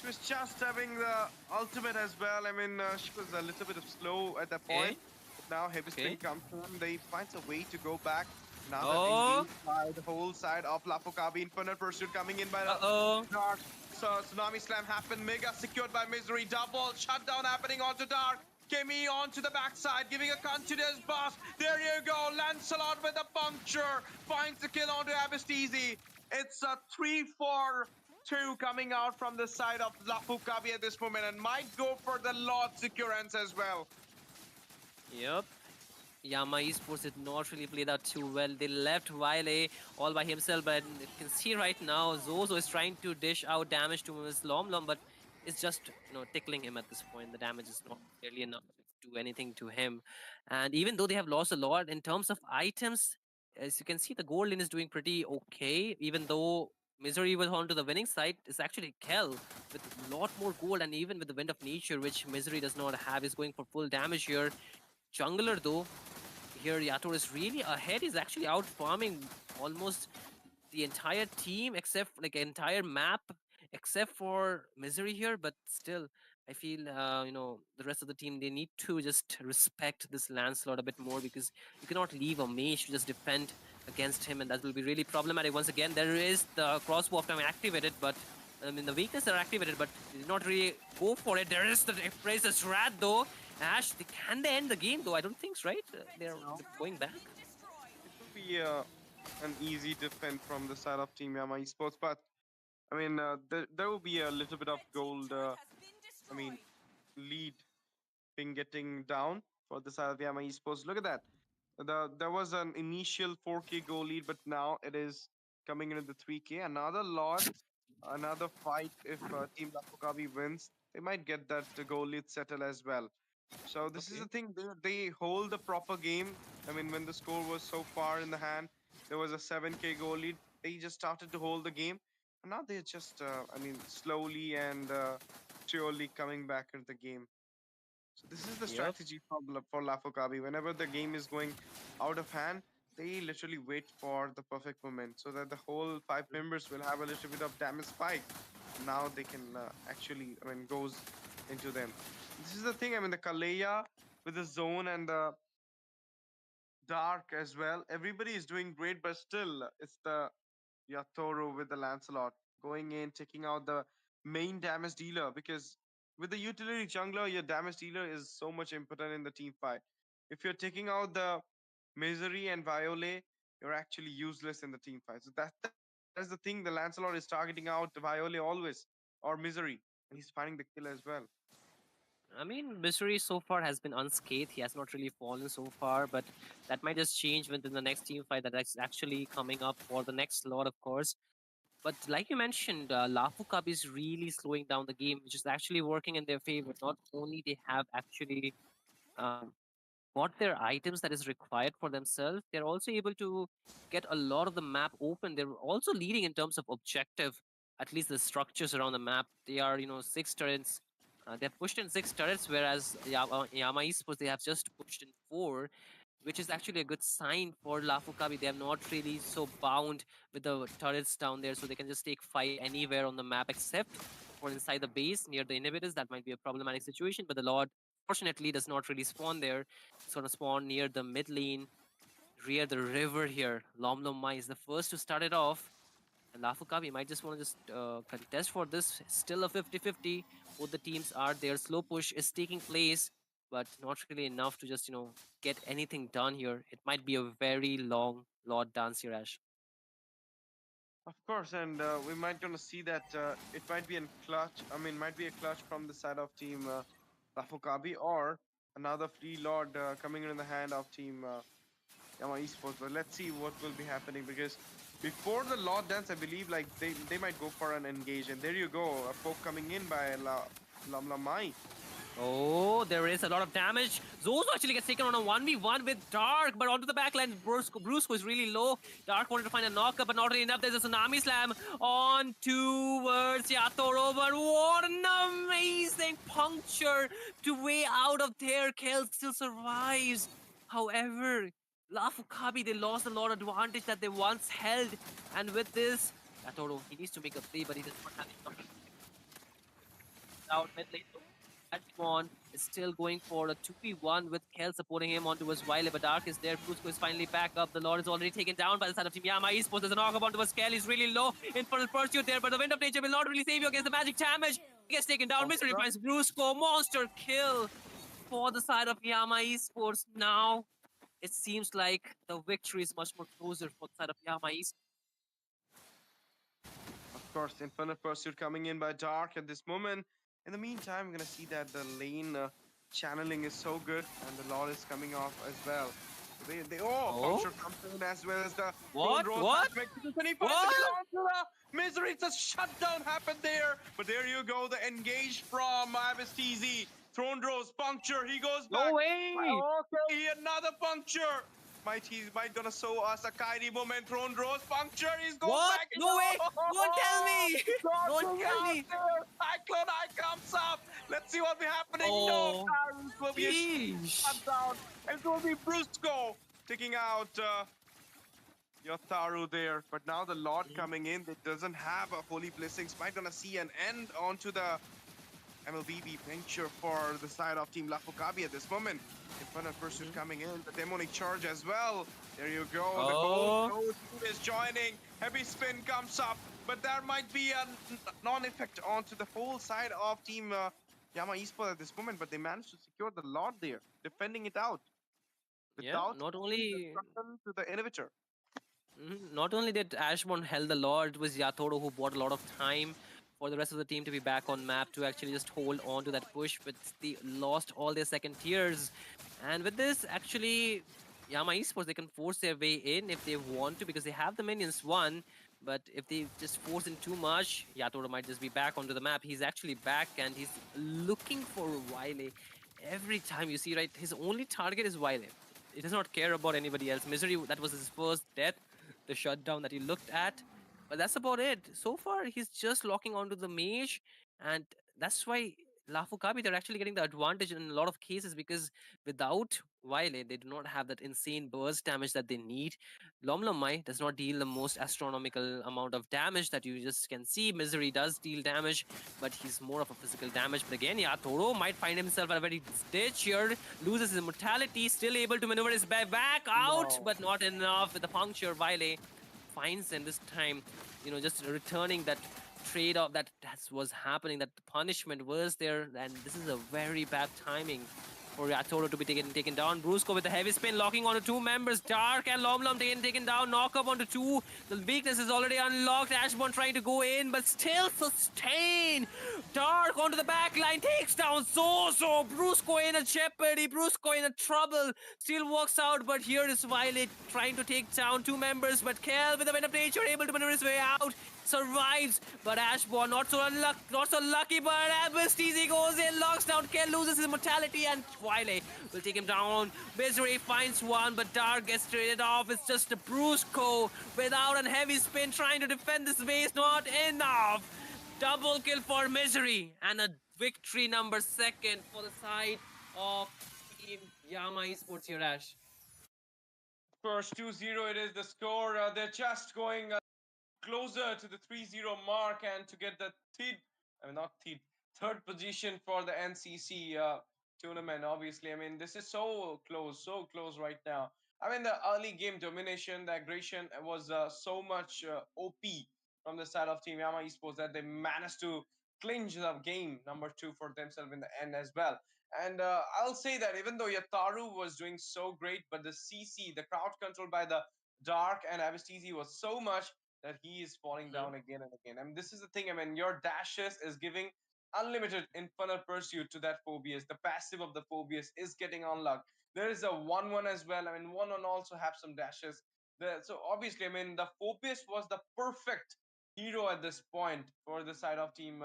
She was just having the ultimate as well. I mean, she was a little bit of slow at that okay. point. now heavy spin Okay. comes to him. They finds a way to go back. Now that Oh. engaged by the whole side of LAFU KABI. Infinite Pursuit coming in by the Uh-oh. Dark. So Tsunami Slam happened. Mega secured by Misery. Double shutdown happening onto Dark. Kimmy onto the backside, giving a continuous burst. There you go. Lancelot with a puncture. Finds the kill onto Abistizi. It's a 3-4-2 coming out from the side of LAFU KABI at this moment and might go for the Lord Securance as well. Yep. YAMA Esports did not really play that too well. They left Wile all by himself, but you can see right now Zozo is trying to dish out damage to his Lom, but it's just tickling him at this point. The damage is not really enough to do anything to him. And even though they have lost a lot in terms of items, as you can see, the gold lane is doing pretty okay. Even though Misery was on to the winning side, it's actually Kel with a lot more gold, and even with the Wind of Nature, which Misery does not have, is going for full damage here. Jungler though, here Yator is really ahead. He's actually out farming almost the entire team except like entire map except for Misery here, but still I feel the rest of the team, they need to just respect this Lancelot a bit more, because you cannot leave a mage to just defend against him, and that will be really problematic. Once again, there is the crossbow of time activated, but I mean the weakness are activated, but they did not really go for it. There is the Praises Rat though. Ash, can they end the game though? I don't think so, right? They're going back. It will be an easy defense from the side of Team Yama Esports, but I mean, there will be a little bit of gold, I mean, lead being getting down for the side of Yama Esports. Look at that. There was an initial 4K goal lead, but now it is coming into the 3K. Another Lord, another fight. If Team LAFU KABI wins, they might get that goal lead settled as well. So this is Okay. the thing. They hold the proper game. I mean, when the score was so far in the hand, there was a 7K goal lead. They just started to hold the game, and now they're just, I mean, slowly and surely coming back into the game. So this is the Yep. strategy for LAFU KABI. Whenever the game is going out of hand, they literally wait for the perfect moment so that the whole five members will have a little bit of damage spike. Now they can actually, I mean, goes into them. This is the thing. I mean, the Kaleya with the zone and the dark as well. Everybody is doing great, but still, it's the Yatoro with the Lancelot going in, taking out the main damage dealer, because with the utility jungler, your damage dealer is so much important in the team fight. If you're taking out the Misery and Violet, you're actually useless in the team fight. So that's the thing. The Lancelot is targeting out Violet always, or Misery, and he's finding the kill as well. I mean, Misery so far has been unscathed. He has not really fallen so far, but that might just change within the next team fight that is actually coming up for the next slot, of course. But like you mentioned, LAFU Cup is really slowing down the game, which is actually working in their favor. Not only they have actually um, got their items that is required for themselves, they're also able to get a lot of the map open. They're also leading in terms of objective, at least the structures around the map. They are, 6 turrets. They've pushed in 6 turrets, whereas Yama Esports, they have just pushed in 4, which is actually a good sign for LAFU KABI. They are not really so bound with the turrets down there, so they can just take fight anywhere on the map except for inside the base near the inhibitors. That might be a problematic situation, but the Lord fortunately does not really spawn there. It's gonna spawn near the mid lane, near the river here. Lom Mai is the first to start it off. And LAFU KABI might just want to just contest for this. Still a 50-50. Both the teams are there. Slow push is taking place, but not really enough to just, get anything done here. It might be a very long Lord dance here, Ash. Of course, and we might gonna see that it might be a clutch. I mean, might be a clutch from the side of team LAFU KABI, or another free lord coming in the hand of team Yama Esports. But let's see what will be happening, because before the lord dance, I believe like they might go for an engage, and there you go, a poke coming in by Lam Mai. Oh, there is a lot of damage. Zozo actually gets taken on a 1v1 with Dark, but onto the backline, Brusco is really low. Dark wanted to find a knockup, but not really enough. There's a Tsunami Slam on towards Yatoro, but what an amazing puncture to way out of there. Kel still survives. However, LAFU KABI, they lost a lot of advantage that they once held. And with this, Yatoro, he needs to make a play, but he does not have enough out mid lane. Ashmon is still going for a 2v1 with Kel supporting him onto his Wile, but Dark is there. Brusco is finally back up. The Lord is already taken down by the side of Team Yama Esports. There's a knock up onto his Kel. He's really low. Infernal Pursuit there, but the Wind of Nature will not really save you against the magic damage. He gets taken down. Mystery finds Brusco. Monster kill for the side of Yama Esports. Now it seems like the victory is much more closer for the side of Yama Esports. Of course, Infinite Pursuit coming in by Dark at this moment. In the meantime, we're gonna see that the lane channeling is so good, and the Lord is coming off as well. Puncture comes in as well as the What? Rose What? has makes it, and he finds What? the kill onto the Misery. It's a shutdown happened there, but there you go, the engage from Abyss. Throne Rose, puncture, he goes back. No way! Okay, another puncture. He might gonna show us a Kairi moment. Throne Rose puncture. He's going What? back. No way! Don't tell me! Don't tell me! Cyclone Eye comes up. Let's see what's happening. Oh, No, Kairi will be a sheesh. shutdown. And it will be Brusco taking out Yotaru there. But now the Lord coming in. That doesn't have a Holy Blessings. Might gonna see an end onto the MLBB venture for the side of Team LAFU KABI at this moment. Infinite Pursuit coming in, the demonic charge as well. There you go. Oh. The gold is joining. Heavy spin comes up, but there might be a non-effect onto the whole side of Team Yama Esports at this moment, but they managed to secure the Lord there, defending it out without Not only destruction to the inhibitor. not only did Ashmon held the Lord, it was Yatoro who bought a lot of time for the rest of the team to be back on map to actually just hold on to that push, but they lost all their second tiers. And with this, actually, Yama Esports, they can force their way in if they want to because they have the minions one. But if they just force in too much, Yatoro might just be back onto the map. He's actually back and he's looking for Wile. Every time you see, right, his only target is Wile. He does not care about anybody else. Misery, that was his first death, the shutdown that he looked at. But that's about it. So far, he's just locking onto the mage, and that's why LAFU KABI, they're actually getting the advantage in a lot of cases because without Wile, they do not have that insane burst damage that they need. Lomlomai does not deal the most astronomical amount of damage that you just can see. Misery does deal damage, but he's more of a physical damage. But again, yeah, Toro might find himself at a very stitch here, loses his immortality, still able to maneuver his back out, but not enough with the puncture. Wile finds him this time, just returning that trade-off that was happening, that punishment was there, and this is a very bad timing for Yatoro to be taken down. Brusco with the heavy spin, locking onto two members. Dark and Lomlom taken down. Knock up onto two. The weakness is already unlocked. Ashmon trying to go in, but still sustain. Dark onto the back line, takes down Zozo. Brusco in a jeopardy. Brusco in a trouble. Still walks out, but here is Violet trying to take down two members. But Kel with the Wind of Nature able to maneuver his way out. Survives, but Ashmon not so lucky, but Abyss goes in, locks down Kel, loses his mortality, and Wile will take him down. Misery finds one, but Dark gets traded off. It's just a Brusco without a heavy spin trying to defend this base. Not enough. Double kill for Misery, and a victory number second for the side of Team Yama Esports here, Ash. First 2-0 it is the score. They're just going closer to the 3-0 mark and to get the third position for the NCC tournament. Obviously, I mean, this is so close right now. I mean, the early game domination, the aggression was so much OP from the side of Team Yama Esports that they managed to clinch the game number 2 for themselves in the end as well. And I'll say that even though Yataru was doing so great, but the CC, the crowd control by the Dark and Abyss was so much that he is falling down again and again. I mean, this is the thing. I mean, your dashes is giving unlimited infernal pursuit to that Phobius. The passive of the Phobius is getting unlocked. There is a 1-1 as well. I mean, 1-1 also have some dashes. So obviously, I mean, the Phobius was the perfect hero at this point for the side of team.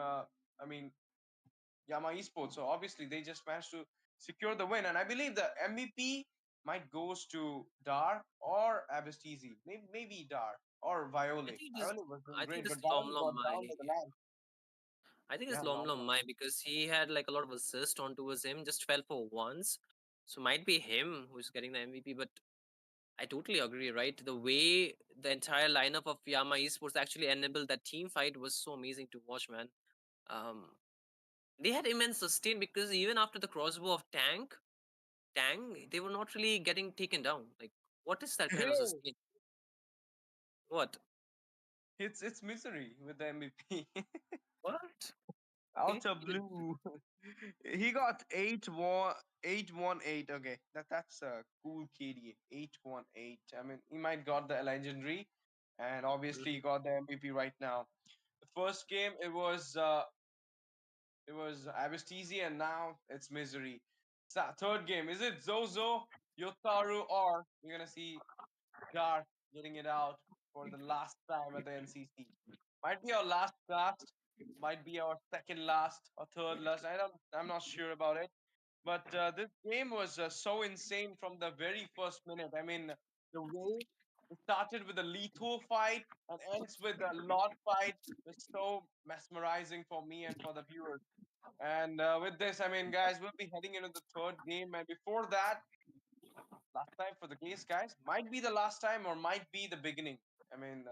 Yama Esports. So obviously, they just managed to secure the win, and I believe the MVP might goes to Dar or Abyss. Maybe Dar or I Viole. think this, Viole was doing I think great, this but Viole Lomlom got down Mai. to the land. I think it's Yeah, Lom long Lom run. Mai because he had like a lot of assist on towards him, just fell for once. So might be him who's getting the MVP, but I totally agree, right? The way the entire lineup of Yama Esports actually enabled that team fight was so amazing to watch, man. Um, They had immense sustain because even after the crossbow of Tang, they were not really getting taken down. Like, what is that kind of Hey, sustain? What? it's misery with the MVP. What? Okay. Outer blue. He got 818. Okay, that's a cool KD. 818. I mean, he might got the legendary, and obviously he Mhm. got the MVP right now. The first game it was Abastizi, and now it's misery. Third game, is it Zozo, Yotaru, or you're gonna see Gar getting it out for the last time at the NCC? Might be our last, might be our second last or third last. I'm not sure about it. But this game was so insane from the very first minute. I mean, the way it started with a lethal fight and ends with a lot fight was so mesmerizing for me and for the viewers. And with this, I mean, guys, we'll be heading into the third game. And before that, last time for the case, guys, might be the last time or might be the beginning. I mean,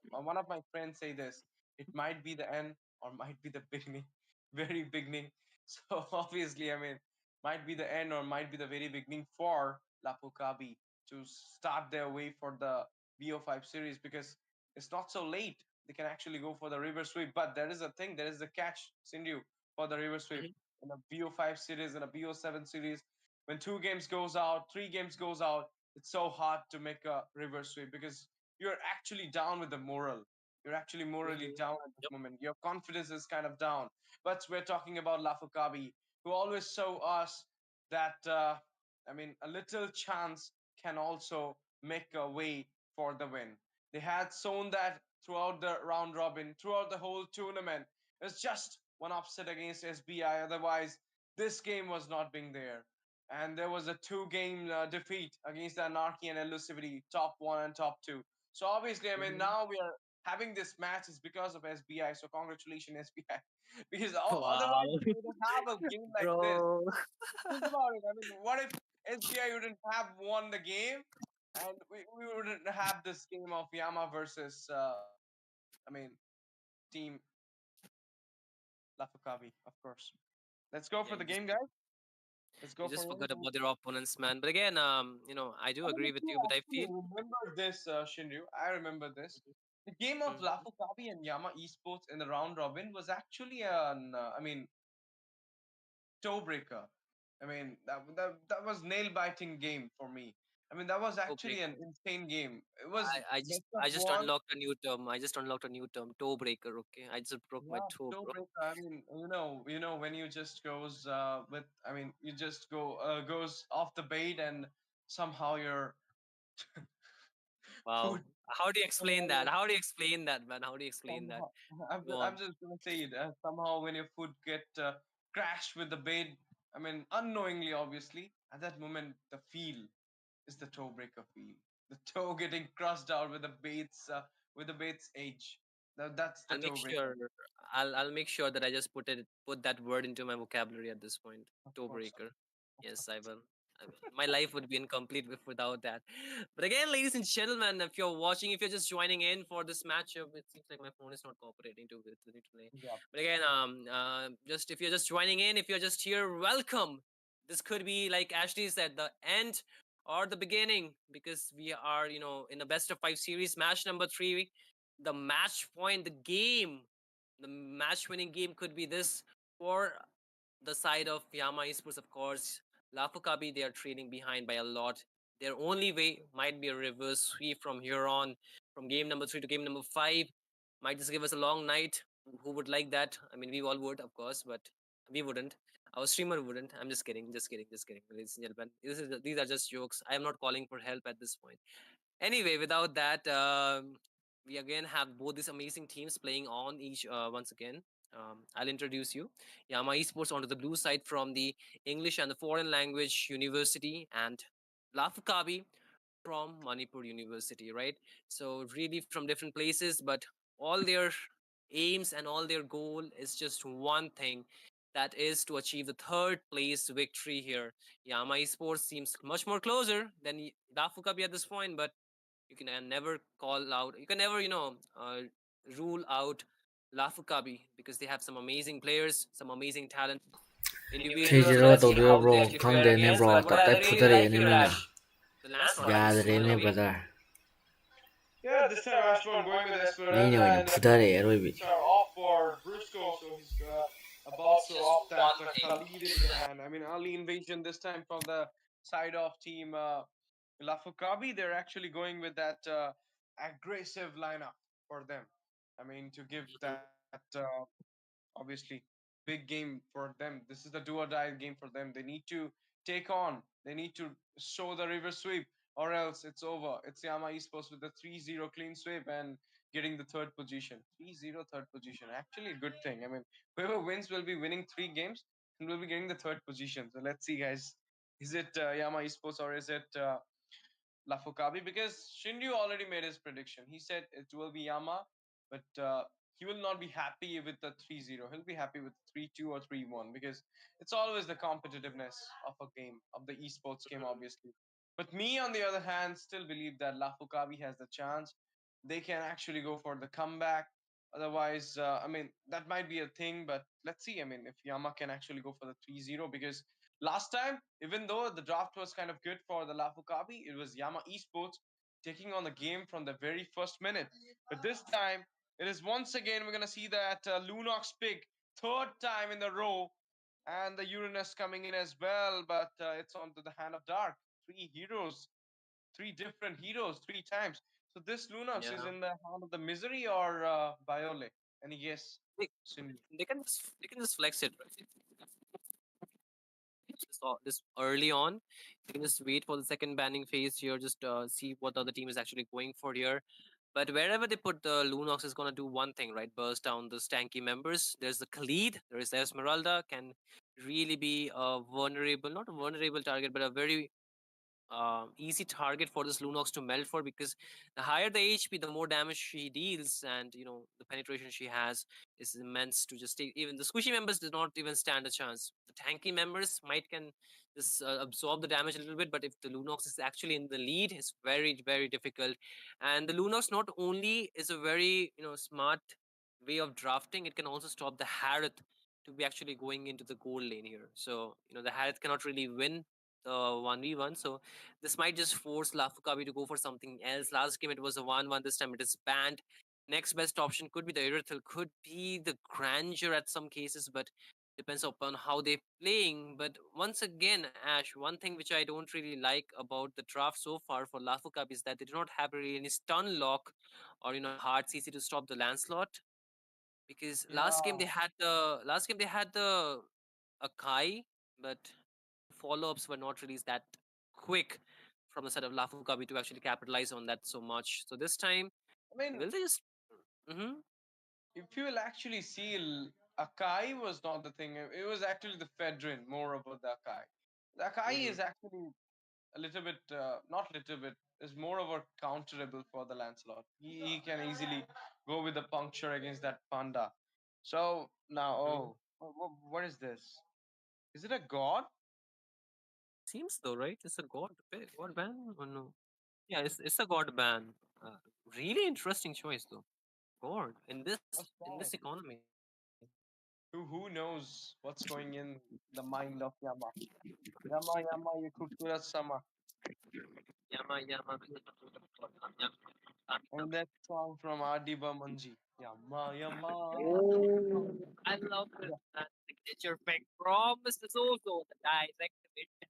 one of my friends say this: it might be the end or might be the beginning, very beginning. So obviously, I mean, might be the end or might be the very beginning for LAFU KABI to start their way for the BO5 series because it's not so late. They can actually go for the river sweep, but there is a thing, there is a catch, Sindhu, for the river sweep Mhm. in a BO5 series and a BO7 series when two games goes out, three games goes out, it's so hard to make a reverse sweep because you're actually down with the moral. You're actually morally Mhm. down at this Yep. moment. Your confidence is kind of down. But we're talking about LAFU KABI, who always show us that I mean a little chance can also make a way for the win. They had shown that throughout the round robin, throughout the whole tournament. It's just one upset against SBI. Otherwise, this game was not being there and there was a two-game defeat against the Anarchy and Elusivity, top one and top two. So obviously, I mean, Mhm. now we are having this match is because of SBI. So congratulations, SBI, because otherwise Wow, we wouldn't have a game like this. bro. Think about it. I mean, what if SBI wouldn't have won the game, and we wouldn't have this game of Yama versus I mean, team Lafukabi, of course. Let's go Yeah, for the game, guys. Let's you go just for forgot it. about their opponents, man. But again, I do I mean, agree if with you you. But I actually feel. remember this, Shinryu, I remember this. The game of Mhm. LAFU KABI and YAMA Esports in the round robin was actually an, I mean, toe breaker. I mean, that was nail biting game for me. I mean, that was Toe actually an breaker. insane game. It was I just best of I just one. unlocked a new term. I just unlocked a new term. Toe breaker. Okay, I just broke my Yeah, toe, toe bro. breaker. I mean, when you just goes with, I mean, you just goes off the bait and somehow your Wow. food How do you explain that? How do you explain that, man? How do you explain that? somehow I'm, Go I'm on. just gonna say it somehow when your foot get crashed with the bait, I mean unknowingly obviously at that moment the feel is the toe breaker feel, the toe getting crushed out with the bait's edge. That's the I'll make toe breaker. sure I'll make sure that I just put that word into my vocabulary at this point. Of Toe course, breaker. of Yes, course. I will. I will. My life would be incomplete without that. But again, ladies and gentlemen, if you're watching, if you're just joining in for this matchup, it seems like my phone is not cooperating with me today. Yeah. But again, just if you're just joining in, if you're just here, welcome. This could be like Ashley said, the end or the beginning, because we are, in the best of five series, match number three, the match point, the match winning game could be this for the side of Yama Esports, of course. LAFU KABI, they are trailing behind by a lot. Their only way might be a reverse sweep from here on, from game number three to game number five. Might just give us a long night. Who would like that? I mean, we all would, of course, but we wouldn't. Our streamer wouldn't. I'm just kidding, just kidding, just kidding, ladies and gentlemen. These are just jokes. I am not calling for help at this point. Anyway, without that, we again have both these amazing teams playing on each once again. I'll introduce you. Yama Esports onto the blue side from the English and the Foreign Language University, and LAFU KABI from Manipur University, right? So really from different places, but all their aims and all their goal is just one thing, that is to achieve the third place victory here. Yama Esports seems much more closer than LAFU KABI at this point, but you can never call out, you can never rule out LAFU KABI, because they have some amazing players, some amazing talent, individuals. So 3-0 let's see ꯇꯧꯗꯣꯏꯔꯣ how bro they actually fare ꯈꯪꯗꯦꯅꯦ against. bro But what I ꯇꯞꯇꯥꯏ really like ꯐꯨꯊꯔꯛꯑꯦꯅꯦ here, ꯃꯤꯅ Ash, the landslot. I think this is going ꯌꯥꯗ꯭ꯔꯦꯅꯦ to be brother Yeah, this time Ashburn going with ꯃꯤꯅ Esperanza, ꯑꯣꯏꯅ and the ꯐꯨꯊꯔꯛꯑꯦ booking ꯑꯔꯣꯏꯕꯤ are off for Brusco, so he's about to opt that Khalid in the hand. I mean, early invasion this time from the side of team LAFU KABI. They're actually going with that aggressive lineup for them. I mean, to give that obviously big game for them. This is the do or die game for them. They need to take on, they need to show the river sweep, or else it's over. It's YAMA Esports with the 3-0 clean sweep and getting the third position. 3-0 third position. Actually, a good thing. I mean, whoever wins will be winning 3 games and will be getting the third position. So let's see, guys. Is it YAMA Esports or is it LAFU KABI? Because Shinryu already made his prediction. He said it will be Yama, but he will not be happy with the 3-0. He'll be happy with 3-2 or 3-1 because it's always the competitiveness of a game, of the esports game, obviously. But me, on the other hand, still believe that LAFU KABI has the chance. They can actually go for the comeback. Otherwise, I mean, that might be a thing, but let's see. I mean, if Yama can actually go for the 3-0, because last time, even though the draft was kind of good for the LAFU KABI, it was Yama Esports taking on the game from the very first minute. But this time, it is once again, we're going to see that Lunox pick, third time in the row, and the Uranus coming in as well, but it's onto the hand of Dark. 3 heroes, 3 different heroes, 3 times. So this Lunox is Yeah, in the hand of the Misery or Biole. Any guess? they, Cindy? they can just flex it, right? This early on. You can just wait for the second banning phase here, just see what the other team is actually going for here. But wherever they put the Lunox is gonna do one thing, right? Burst down the stanky members. There's the Khalid, there is Esmeralda, can really be a vulnerable, not a vulnerable target, but a very easy target for this Lunox to melt for, because the higher the HP, the more damage she deals, and the penetration she has is immense to just take. Even the squishy members do not even stand a chance. The tanky members might can just absorb the damage a little bit, but if the Lunox is actually in the lead, it's very very difficult. And the Lunox not only is a very smart way of drafting, it can also stop the Harith to be actually going into the gold lane here. So the Harith cannot really win the 1v1. So this might just force LAFU KABI to go for something else. Last game it was a 1-1. This time it is banned. Next best option could be the Irithel, could be the Grandeur at some cases, but depends upon how they're playing. But once again, Ash, one thing which I don't really like about the draft so far for LAFU KABI is that they do not have really any stun lock or hard CC to stop the Lancelot. Because Yeah. last game they had the Akai, but follow-ups were not released that quick from the side of LAFU KABI to actually capitalize on that so much. So this time, I mean, will they just? Mm-hmm. if you will actually see, Akai was not the thing. It was actually the Fedrin more about the Akai. The Akai Mm-hmm. is actually a little bit, not little bit, is more of a counterable for the Lancelot. He can easily go with the puncture against that Panda. So now, Mm-hmm. what is this? Is it a god? Seems though, right? It's a god ban or no? Yeah, it's a god ban. Uh, really interesting choice though. God, in this What's in this that? economy. Who knows what's going in the mind of Yama? Yama, Yama, you Kupura Sama. Yama Yama. And that song from R.D. Burmanji. Yama, Yama. Oh, I love this signature pick from Mr. Zozo, the direct activation.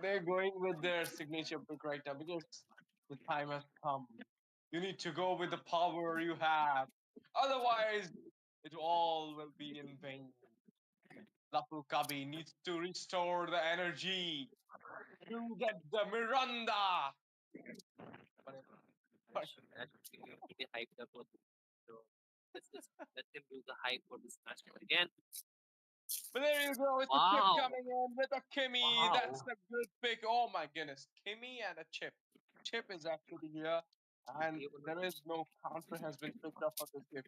They're going with their signature pick right now because the time has come. You need to go with the power you have. Otherwise, it all will be in vain. Lapu Kabi needs to restore the energy to get the Miranda. But, but, Actually, really hyped up. So let him do the hype for this match again. but there you go. It's a chip Wow, coming in with a Kimmy. That's wow. a good pick. Oh my goodness. Kimmy and a chip. Chip is actually here. And there is no counter has been picked up for this chip.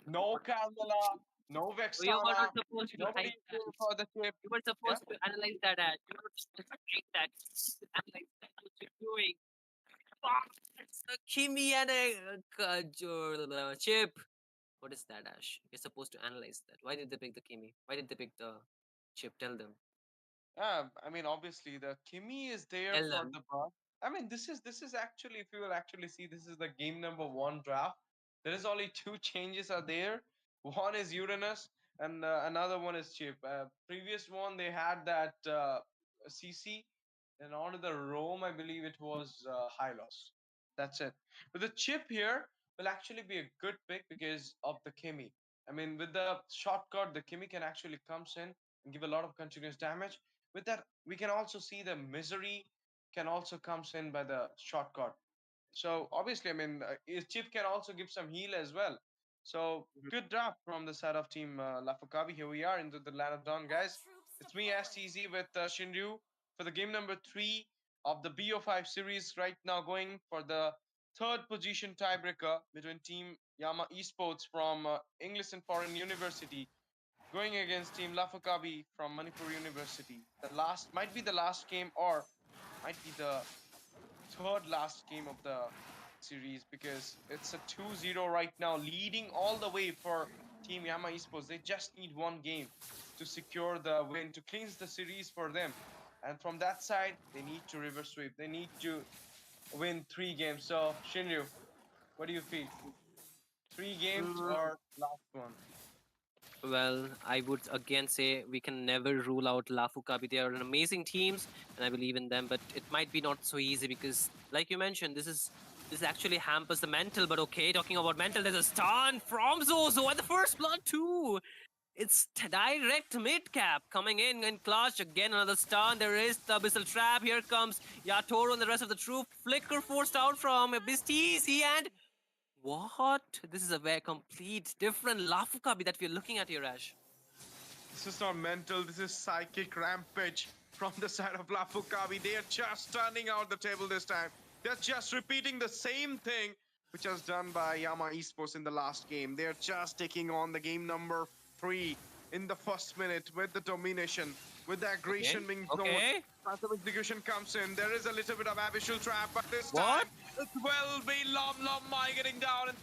No Candela, no So you were Vexana. not supposed to Nobody hype is that. there for the chip. You were Yeah. supposed to analyze that ad. You were supposed to hype that. Analyze that. What you're doing. Wow, it's a Kimi and a chip. What is that, Ash? You're supposed to analyze that. Why did they pick the Kimi? Why did they pick the chip? Tell them. I mean, obviously the Kimi is there Tell for them. the buff. I mean, this is actually, if you will actually see, this is the game number one draft. There is only two changes are there. One is Uranus, and another one is Chip. Previous one they had that CC, and onto the Rome, I believe it was Hylos. That's it. But the Chip here will actually be a good pick because of the Kimi. I mean, with the shortcut, the Kimi can actually comes in and give a lot of continuous damage. With that, we can also see the misery can also comes in by the shortcut. So obviously, I mean, his chip can also give some heal as well. So good draft from the side of team LAFU KABI. Here we are into the land of dawn, guys. It's me, STZ, with Shinryu for the game number 3 of the BO5 series. Right now, going for the third position tiebreaker between team YAMA Esports from English and Foreign University going against team LAFU KABI from Manipur University. The last might be the last game or might be the third last game of the series because it's a 2-0 right now, leading all the way for Team Yama Esports. They just need one game to secure the win, to clinch the series for them. And from that side, they need to reverse sweep. They need to win 3 games. So, Shinryu, what do you feel? 3 games Mm, or last one? well, I would again say we can never rule out LAFU KABI. They are an amazing teams, and I believe in them. But it might be not so easy because, like you mentioned, this actually hampers the mental. But okay, talking about mental, there's a stun from Zozo at the first blood too. It's direct mid cap coming in and clutch again. Another stun. There is the abyssal trap. Here comes Yatoro and the rest of the troop. Flicker forced out from Bistizi and what? This is a very complete different LAFU KABI that we're looking at here, Ash. This is not mental, this is psychic rampage from the side of LAFU KABI. They are just turning out the table this time. They're just repeating the same thing which was done by Yama Esports in the last game. They're just taking on the game number 3 in the first minute with the domination, with the Okay. aggression being shown. Okay. Phantom execution comes in. There is a little bit of abyssal trap, but this What? time it's well be Lom Mai getting down and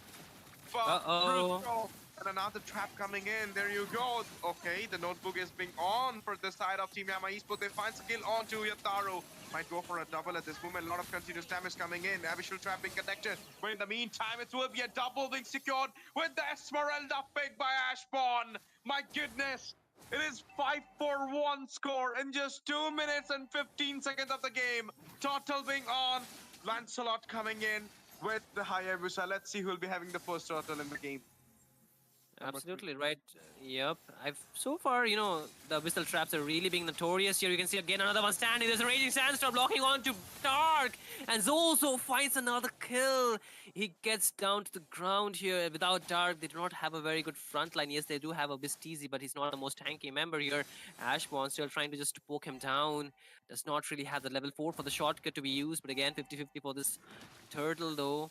Uh-oh. Brusco. And another trap coming in. There you go. Okay, the notebook is being on for the side of Team Yama Esports. They find skill onto Yataro. Might go for a double at this moment. A lot of continuous damage coming in. Abyssal trap being connected. But in the meantime, it will be a double being secured with the Esmeralda pick by Ashbon. My goodness. It is 5-4-1 score in just 2 minutes and 15 seconds of the game. Total being on. Lancelot coming in with the Hayabusa. Let's see who will be having the first turtle in the game. Number 3. Absolutely right. Yep. I've so far, the abyssal traps are really being notorious here. You can see again another one standing. There's a raging sandstorm blocking onto Dark, and Zozo finds another kill. He gets down to the ground here without Dark. They do not have a very good front line. Yes, they do have a Bistizi, but he's not the most tanky member here. Ashbon still trying to just poke him down. Does not really have the level 4 for the shortcut to be used, but again 50-50 for this turtle though.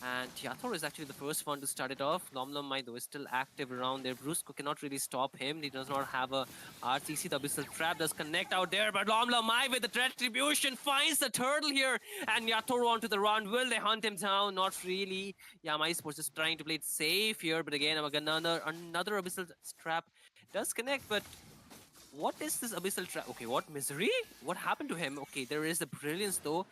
And Yathor is actually the first one to start it off. Lomlom Mai though is still active around there. Brusco cannot really stop him. He does not have a RCC. The Abyssal Trap does connect out there, but Lomlom Mai with the retribution finds the turtle here. And Yathor onto the run. Will they hunt him down? Not really. Yama Esports is trying to play it safe here, but again, another Abyssal Trap does connect, but what is this Abyssal Trap? Okay, what misery? What happened to him? Okay, there is the brilliance though.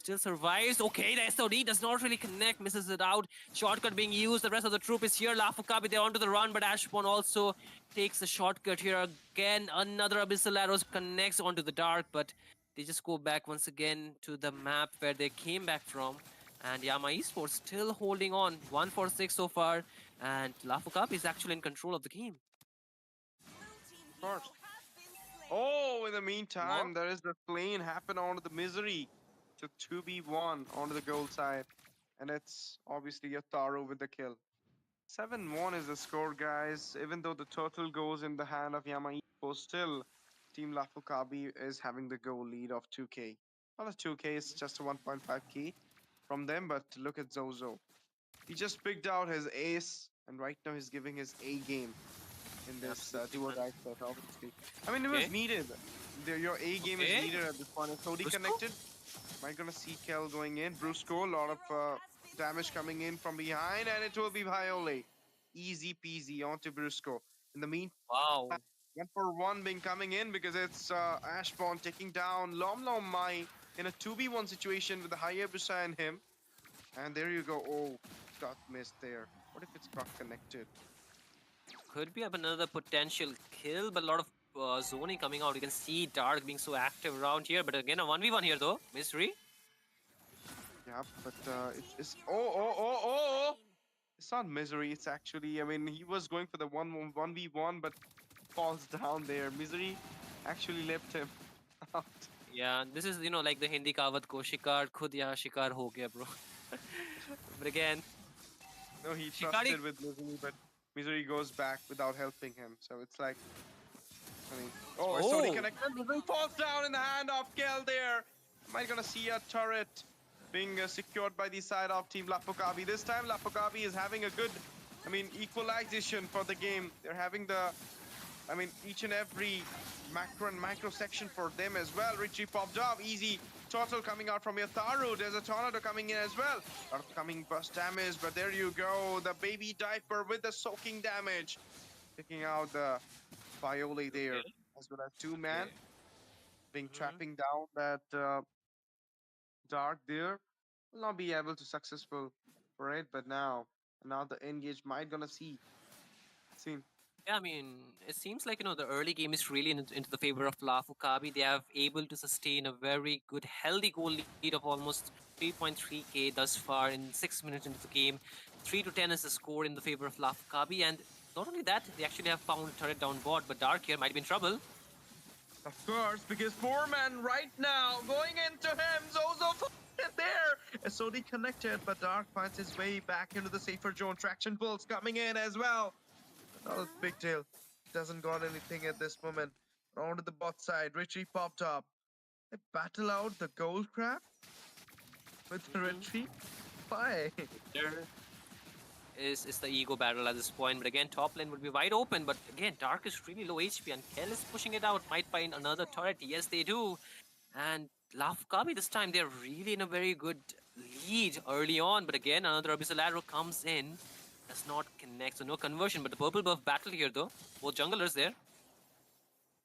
Still survives. Okay, the SOD does not really connect, misses it out. Shortcut being used. The rest of the troop is here. LAFU KABI, they're onto the run, but Ashbon also takes the shortcut here. Again, another Abyssal Arrows connects onto the dark, but they just go back once again to the map where they came back from. And Yama Esports still holding on. 1-for-6 so far. And LAFU KABI is actually in control of the game. Of course. Oh, in the meantime, there is the plane happen onto the misery to 2v1 onto the goal side. And it's obviously Yataro with the kill. 7-1 is the score, guys. Even though the total goes in the hand of Yama Esports, still Team LAFU KABI is having the goal lead of 2k. Not a 2k, it's just a 1.5k from them, but look at Zozo. He just picked out his ace, and right now he's giving his A game in this do or die set, obviously. I mean, it was needed. Your A game is needed at this point. It's OD connected. Am I gonna see Kel going in? Brusco, a lot of damage coming in from behind, and it will be Viole. easy peasy onto Brusco. In the meantime, Wow. 1-for-1 being coming in because it's Ashbourne taking down Lom Lom Mai in a 2v1 situation with the Hayabusa and him. And there you go. Oh, got missed there. What if it's got connected? Could be another potential kill, but a lot of zoning coming out. You can see Dark being so active around here. But again, a 1v1 here though. Mystery. Yeah, but it's oh. It's not Misery. It's actually, I mean, he was going for the 1v1, but falls down there. Misery actually left him out. Yeah, this is, like the Hindi kavat ko, shikar khud yahan shikar ho gaya, bro. But again, No, he Shikari. trusted with Misery, but Misery goes back without helping him. So it's like, I mean, oh, Sony connected. Misery falls down in the hand of Kel there. Am I gonna see a turret being secured by the side of Team LAFU KABI? This time, LAFU KABI is having a good, I mean, equalization for the game. They're having the, I mean, each and every macro and micro section for them as well. Richie popped up, easy total coming out from Yataru. There's a tornado coming in as well. Upcoming burst damage, but there you go. The baby diaper with the soaking damage. Taking out the Viole there, as well as two man being trapping down that Dark there. Will not be able to successful for it, but now the engage might gonna see. Yeah, I mean, it seems like, the early game is really into the favor of LAFU KABI. They have able to sustain a very good, healthy goal lead of almost 3.3k thus far in 6 minutes into the game. 3 to 10 is the score in the favor of LAFU KABI. And not only that, they actually have found turret down bot, but Dark here might be in trouble. Of course, because 4-man right now going into him. Zozo there. SOD connected, but Dark finds his way back into the safer zone. Traction pulls coming in as well. Not a big deal. Doesn't got anything at this moment. Onto the bot side. Richie popped up. They battle out the gold craft with Richie. Why? There is the ego battle at this point, but again, top lane would be wide open. But again, Dark is really low HP, and Kel is pushing it out. Might find another turret. Yes, they do. And LAFU KABI this time, they're really in a very good lead early on. But again, another Abyssal Arrow comes in. Does not connect, so no conversion. But the purple buff battle here, though. Both junglers there.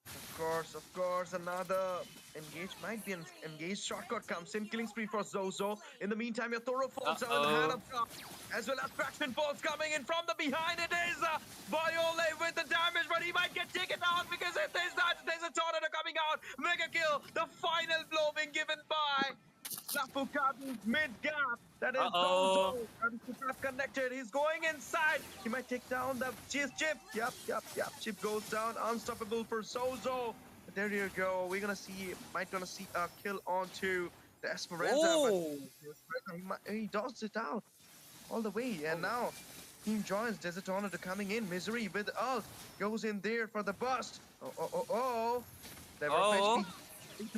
Of course, another engage might be an engaged shortcut comes in, killing spree for Zozo. In the meantime, your Toro falls down in the hand of top, as well as traction balls coming in from the behind. It is Viole with the damage, but he might get taken out because if there's a tornado coming out. Mega kill, the final blow being given by LAFU KABI's mid gap. That is Zozo. Connected. He's going inside. He might take down the Chip. Yep. Chip goes down. Unstoppable for Zozo. But there you go. We're gonna see. Might gonna see a kill onto the Esperanza. But he dodged it out all the way. And now Team joins. There's a tornado coming in. Misery with ult goes in there for the bust.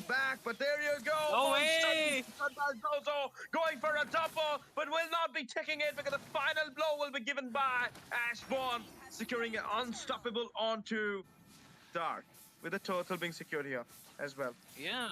Back, but there you go. No way! Zozo going for a double, but will not be taking it because the final blow will be given by Ashbourne, securing an unstoppable onto Dark, with the turtle being secured here as well. Yeah,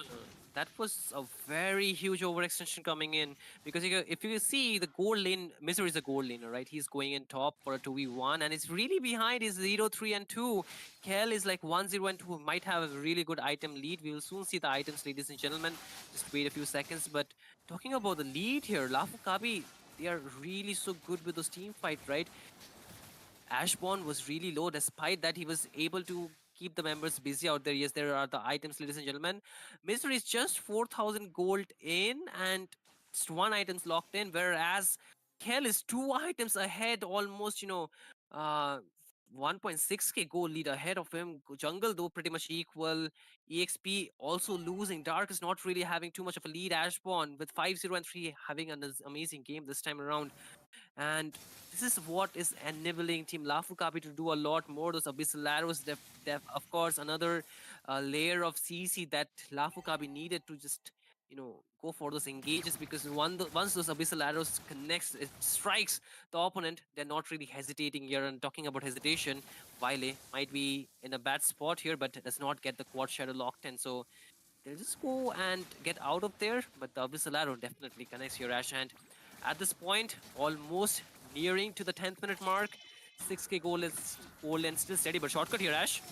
that was a very huge overextension coming in, because if you see the gold lane, Misery is a gold laner, right? He's going in top for a 2v1, and it's really behind his 0, 3, and 2. Kel is like 1, 0, and 2, might have a really good item lead. We will soon see the items, ladies and gentlemen. Just wait a few seconds. But talking about the lead here, LAFU KABI, they are really so good with those team fight, right? Ashbourne was really low. Despite that, he was able to keep the members busy out there. Yes, there are the items, ladies and gentlemen. Misery is just 4,000 gold in, and just 1 item's locked in, whereas Kel is 2 items ahead, almost, 1.6k gold lead ahead of him. Jungle, though, pretty much equal. EXP also losing. Dark is not really having too much of a lead. Ashbourne with 5-0 and 3 having an amazing game this time around. And this is what is enabling Team LAFU KABI to do a lot more. Those Abyssal Arrows, of course, another layer of CC that LAFU KABI needed to just, go for those engages, because once those Abyssal Arrows connects, it strikes the opponent, they're not really hesitating here. And talking about hesitation, Wile might be in a bad spot here, but does not get the Quad Shadow locked in. So they'll just go and get out of there, but the Abyssal Arrow definitely connects here, Ash. And at this point, almost nearing to the 10th minute mark, 6K goal is old and still steady, but shortcut here, Ash.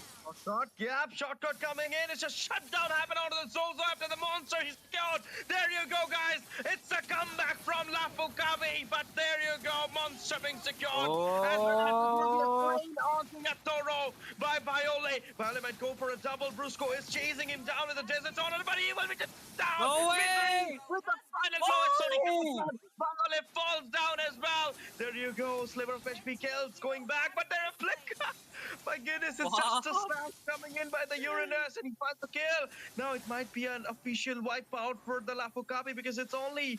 Shortcut coming in. It's a shutdown happened out of the Zozo after the monster. He's secured. There you go, guys. It's a comeback from LAFU KABI. But there you go, monster being secured. As well as it will be a train onto Toro by Viole. Viole might go for a double. Brusco is chasing him down in the desert tunnel, but he will be just down. No way! With the final blow, it's only kills. Viole falls down as well. There you go. Sliver of HP kills going back, but there a flicker. My goodness, it's just a smash coming in by the Uranus and he finds the kill. Now it might be an official wipeout for the LAFU KABI because it's only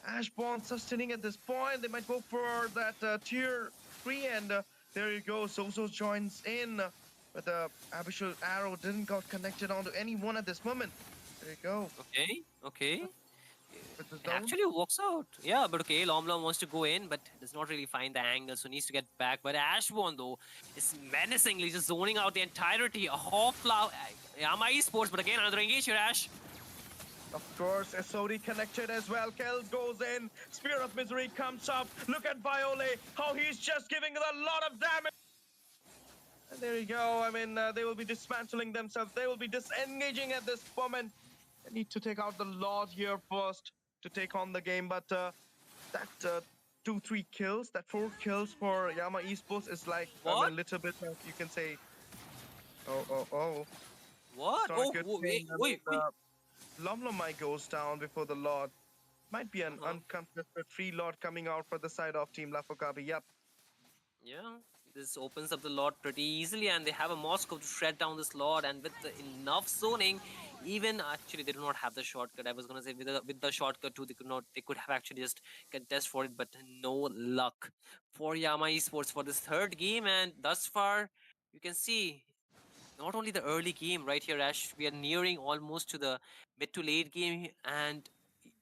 Ashborn sustaining at this point. They might go for that tier 3 and there you go. Zozo joins in, but the Abyssal Arrow didn't got connected onto anyone at this moment. There you go. Okay. It actually works out. Yeah, but okay, Lom wants to go in, but does not really find the angle, so needs to get back. But Ashborn, though, is menacingly just zoning out the entirety of YAMA Esports. But again, another engage here, Ash. Of course, SOD connected as well. Kells goes in. Spear of Misery comes up. Look at Viole, how he's just giving a lot of damage. And there you go. I mean, they will be dismantling themselves. They will be disengaging at this moment. They need to take out the Lord here first to take on the game. But that 2-3 kills, that 4 kills for YAMA Esports is like a little bit, you can say, oh. What? Wait. Lomlomai goes down before the Lord. Might be an uncontested free Lord coming out for the side of Team LAFU KABI. Yep. Yeah, this opens up the Lord pretty easily, and they have a Moscow to shred down this Lord. And with enough zoning, even actually they do not have the shortcut. I was gonna say with the shortcut too, they could have actually just contest for it, but no luck for YAMA Esports for this third game. And thus far, you can see not only the early game right here, Ash, we are nearing almost to the mid to late game, and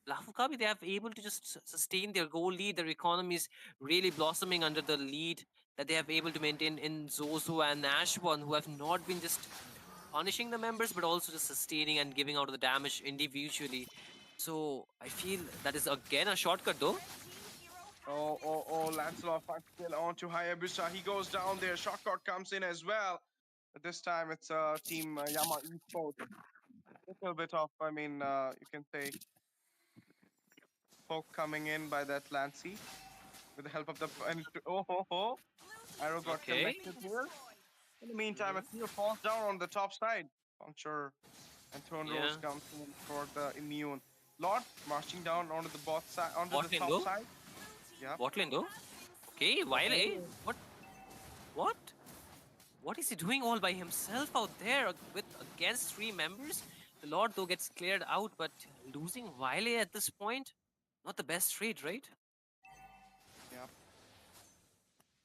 LAFU KABI, they have able to just sustain their goal lead. Their economy is really blossoming under the lead that they have able to maintain in Zozo and Ashborn, who have not been just punishing the members, but also just sustaining and giving out the damage individually. So I feel that is again a shortcut, though. Lancelot finds kill onto Hayabusa. He goes down there. Shortcut comes in as well. But this time it's Team YAMA Esports. A little bit of, you can say, poke coming in by that Lancy with the help of the. Arrow got connected here. In the meantime, a few falls down on the top side. Puncture and Throne Rose comes in for the immune. Lord marching down onto the bot side, onto the top side. Yeah. Bot lane though. Okay, Vile. What? What is he doing all by himself out there with against 3 members? The Lord though gets cleared out, but losing Vile at this point, not the best trade, right? Yeah.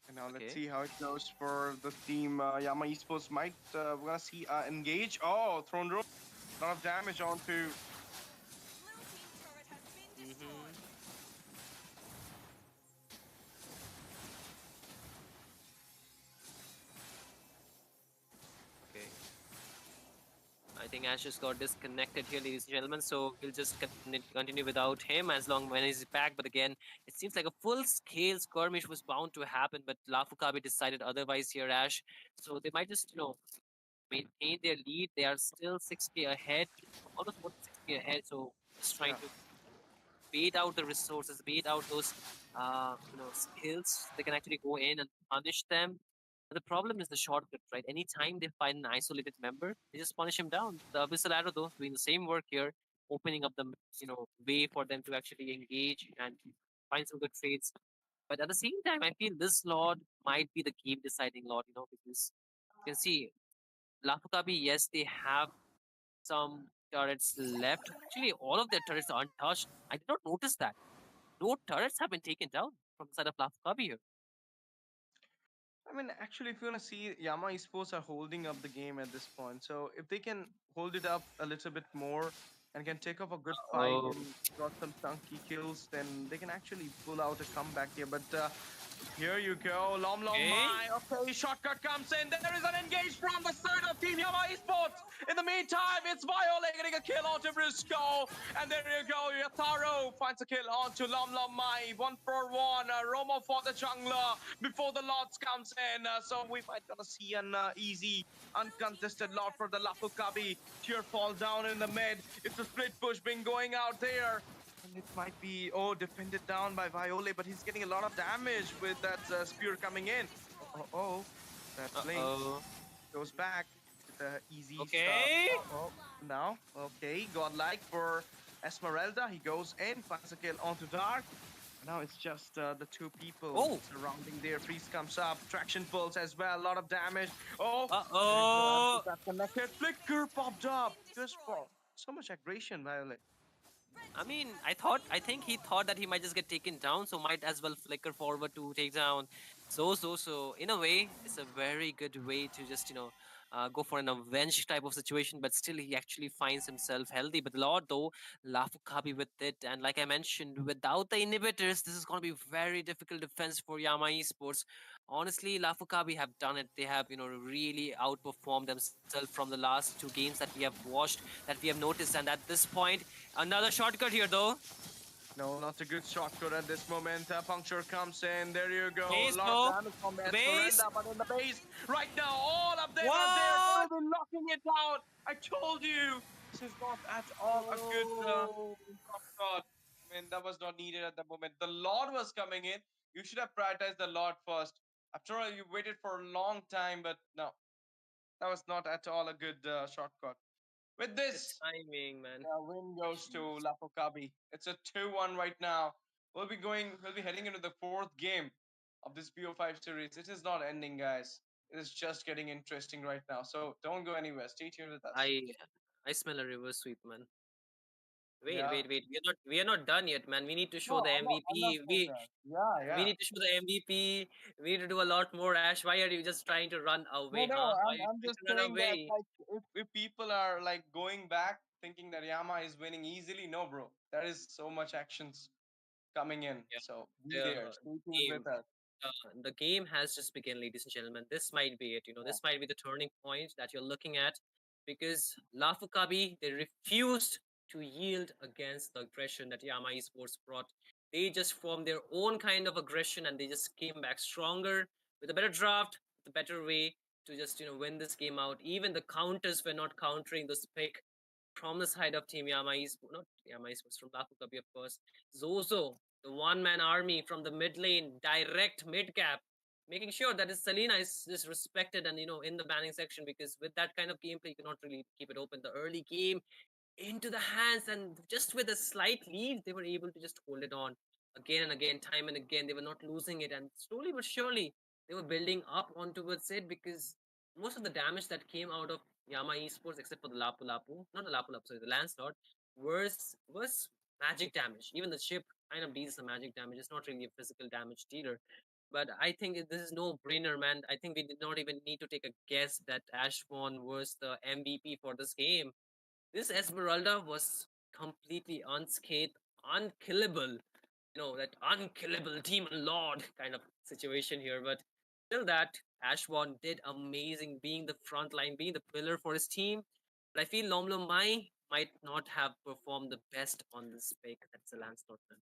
And now let's see how it goes for the team. YAMA Esports might we're gonna see engage. Oh, Throne Room. A lot of damage onto. Okay. I think Ash just got disconnected here, ladies and gentlemen, so we'll just continue without him as long when he's back. But again, it seems like a full-scale skirmish was bound to happen, but LAFU KABI decided otherwise here, Ash. So they might just, maintain their lead. They are still 6K ahead, almost 6K ahead, so just trying to bait out the resources, bait out those, skills. They can actually go in and punish them. But the problem is the shortcut, right? Anytime they find an isolated member, they just punish him down. The Abyssal Arrow, though, doing the same work here, opening up the way for them to actually engage and find some good trades. But at the same time, I feel this Lord might be the game deciding Lord, because you can see LAFU KABI, yes, they have some turrets left. Actually, all of their turrets are untouched. I did not notice that. No turrets have been taken down from the side of LAFU KABI here. I mean, actually, if you want to see, YAMA Esports are holding up the game at this point. So if they can hold it up a little bit more and can take up a good fight and got some chunky kills, then they can actually pull out a comeback here. But Here you go, Lom Lom Okay. Mai. Okay, shortcut comes in. There is an engage from the side of Team Yama Esports. In the meantime, it's Viola getting a kill onto Briscoe. And there you go, Yataro finds a kill onto Lom Lom Mai. 1-for-1, Romo for the jungler before the Lords comes in. So we might gonna see an easy, uncontested Lord for the LAFU KABI. Tear fall down in the mid. It's a split push being going out there. And it might be, oh, defended down by Viole, but he's getting a lot of damage with that spear coming in. That blink Uh-oh. goes back with the easy stuff. Okay. Now, okay, godlike for Esmeralda. He goes in, finds a kill onto Dark. Now it's just the two people Oh. surrounding there. Freeze comes up, traction pulls as well, a lot of damage. Oh, Uh-oh. that connected. Flicker popped up. Just for so much aggression, Violet. I mean, I think he thought that he might just get taken down, so might as well flicker forward to take down. So, in a way, it's a very good way to just, go for an avenge type of situation, but still he actually finds himself healthy. But Lord, though, LAFU KABI with it, and like I mentioned, without the inhibitors, this is going to be very difficult defense for YAMA Esports. Honestly, LAFU KABI have done it. They have, really outperformed themselves from the last two games that we have watched, that we have noticed, and at this point, another shortcut here, though. No, not a good shortcut at this moment. Puncture comes in. There you go. A Base, lot of though. damage from The base. Esmeralda, but in the base right now, all of them are there. They What? will be locking it down. I told you, this is not at all a good Oh. shortcut. I mean, that was not needed at the moment. The Lord was coming in. You should have prioritized the Lord first. After all, you waited for a long time, but no, that was not at all a good shortcut. With The this, timing, man. win goes to LAFU KABI. It's a 2-1 right now. We'll be heading into the fourth game of this BO5 series. It is not ending, guys. It is just getting interesting right now. So don't go anywhere. Stay tuned with us. I I smell a reverse sweep, man. Wait, Yeah. wait, wait. We are not done yet, man. We need to show No, the I'm not MVP. saying We that. Yeah, we yeah. need to show the MVP. We need to do a lot more. Ash, why are you just trying to run No, away, no, huh? Why are you I'm trying just to run saying that away? like if people are like going back thinking that Yama is winning easily, no, bro. There is so much actions coming in. Yeah, So be the there. Stay tuned game. with us. The game has just begun, ladies and gentlemen. This might be it. Yeah. This might be the turning point that you're looking at, because LAFU KABI, they refused to yield against the aggression that Yama Esports brought. They just formed their own kind of aggression, and they just came back stronger with a better draft, with a better way to just win this game out. Even the counters were not countering the pick from the side of Team Yama Esports, not Yama Esports, from LAFU KABI, of course. Zozo, the one-man army from the mid lane, direct mid cap, making sure that his Selena is respected and in the banning section, because with that kind of gameplay, you cannot really keep it open. The early game into the hands, and just with a slight lead, they were able to just hold it on again and again, time and again. They were not losing it, and slowly but surely, they were building up on towards it, because most of the damage that came out of Yama Esports, except for the Lapu Lapu, not the Lapu Lapu, sorry, the Lancelot, was magic damage. Even the ship kind of deals the magic damage. It's not really a physical damage dealer. But I think this is no brainer, man. I think we did not even need to take a guess that Ashmon was the MVP for this game. This Esmeralda was completely unscathed, unkillable. That unkillable demon lord kind of situation here. But still, that Ashwan did amazing, being the front line, being the pillar for his team. But I feel Lomlo Mai might not have performed the best on this pick. That's the Lancelot, man.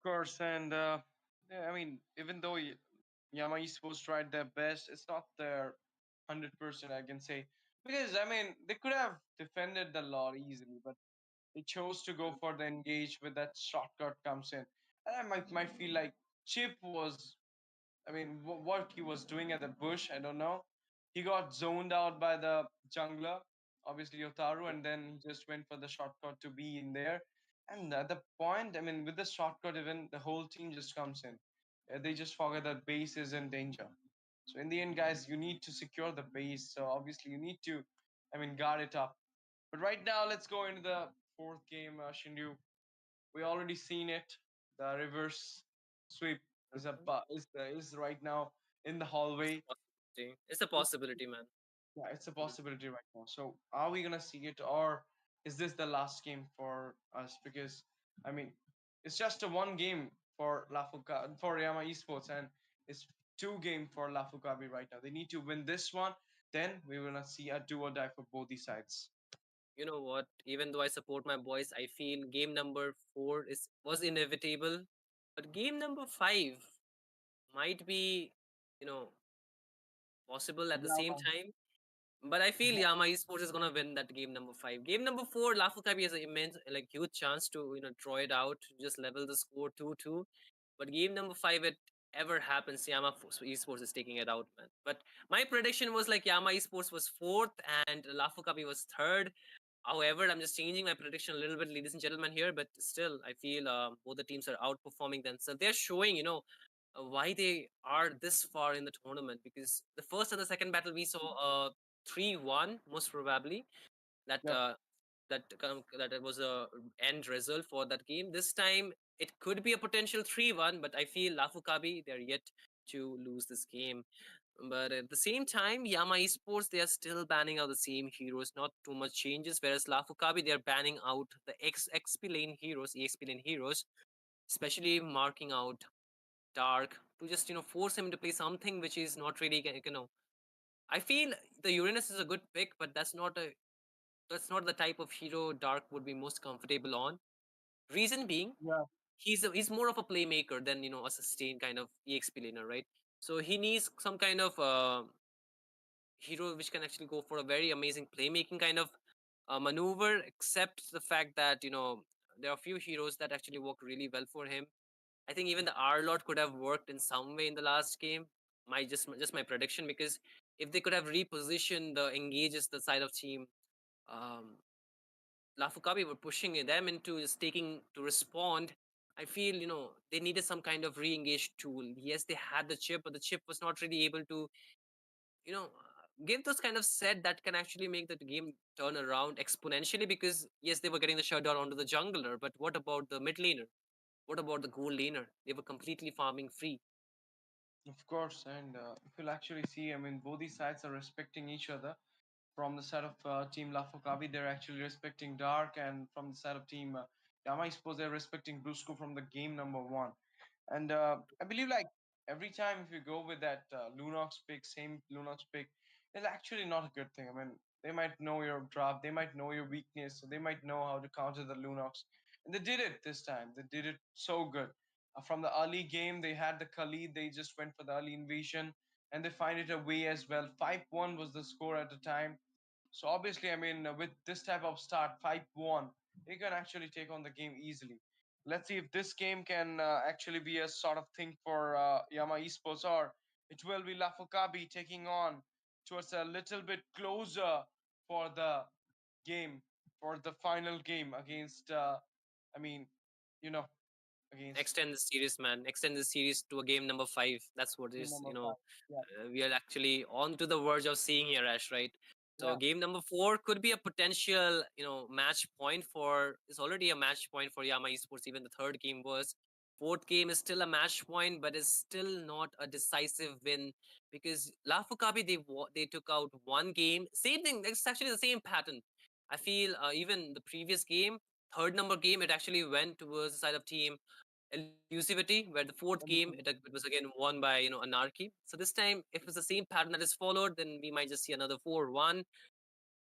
Course, and yeah, I mean, even though Yama Esports tried their best, it's not their 100%, I can say, because I mean they could have defended the law easily, but they chose to go for the engage with that shortcut comes in, and I might feel like Chip was, I mean, what he was doing at the bush, I don't know. He got zoned out by the jungler, obviously Yotaru, and then he just went for the shortcut to be in there. And at the point, I mean, with the shortcut, even the whole team just comes in. They just forget that base is in danger. So in the end, guys, you need to secure the base. So obviously, you need to, I mean, guard it up. But right now, let's go into the fourth game, Shindu. We already seen it. The reverse sweep is a is right now in the It's a hallway. possibility. It's a possibility, man. Yeah, it's a possibility right now. So are we gonna see it, or is this the last game for us? Because I mean, it's just a one game. for for Yama Esports, and it's 2 game for LAFU KABI right now. They need to win this one, then we will not see a do or die for both the sides. You know what? Even though I support my boys, I feel game number 4 was inevitable, but game number 5 might be, you know, possible at the same Yama. time. But I feel Yama Esports is gonna win that game number 5. Game number 4, LAFU KABI has an immense, like, huge chance to draw it out, just level the score 2-2. But game number 5, it ever happens, Esports is taking it out, man. But my prediction was like Yama Esports was 4th and LAFU KABI was 3rd. However, I'm just changing my prediction a little bit, ladies and gentlemen, here. But still, I feel both the teams are outperforming themselves. They're showing, why they are this far in the tournament. Because the first and the second battle we saw 3-1, most probably. That Yep. that it was a end result for that game. This time it could be a potential 3-1, but I feel LAFU KABI, they're yet to lose this game. But at the same time, Yama Esports, they are still banning out the same heroes, not too much changes. Whereas LAFU KABI, they're banning out the XP lane heroes, EXP lane heroes, especially marking out Dark to just force him to play something which is not really I feel the Uranus is a good pick, but that's not the type of hero Dark would be most comfortable on. Reason being, Yeah. he's more of a playmaker than a sustained kind of EXP laner, right? So he needs some kind of hero which can actually go for a very amazing playmaking kind of maneuver. Except the fact that there are a few heroes that actually work really well for him. I think even the R Lord could have worked in some way in the last game. My prediction, because if they could have repositioned the engages the side of team, um, LAFU KABI were pushing them into just taking to respond. I feel they needed some kind of re-engage tool. Yes, they had the chip, but the chip was not really able to give those kind of set that can actually make the game turn around exponentially. Because yes, they were getting the shutdown onto the jungler, but what about the mid laner? What about the gold laner? They were completely farming free. Of course, and if you'll actually see, I mean, both these sides are respecting each other. From the side of Team LAFU KABI, they're actually respecting Dark, and from the side of Team Yama Esports, they're respecting Brusco from the game number 1. And I believe like every time if you go with that Lunox pick, same Lunox pick, it's actually not a good thing. I mean, they might know your draft, they might know your weakness, so they might know how to counter the Lunox. And they did it this time. They did it so good. From the early game, they had the Khalid, they just went for the early invasion, and they find it a way as well. 5-1 was the score at the time. So obviously, I mean, with this type of start, 5-1, you can actually take on the game easily. Let's see if this game can actually be a sort of thing for Yama Esports, or it will be LAFU KABI taking on towards a little bit closer for the game, for the final game against, I mean, you know, against Extend the series, man. Extend the series to a game number 5. That's what team is, number 5. Yeah, we are actually on to the verge of seeing here, Ash, right? So yeah, game number 4 could be a potential, match point for. It's already a match point for Yama Esports. Even the third game was. Fourth game is still a match point, but it's still not a decisive win because LAFU KABI, they took out one game. Same thing. It's actually the same pattern. I feel even the previous game, third number game, it actually went towards the side of team Elusivity, where the fourth game it was again won by Anarchy. So this time, if it's the same pattern that is followed, then we might just see another 4-1.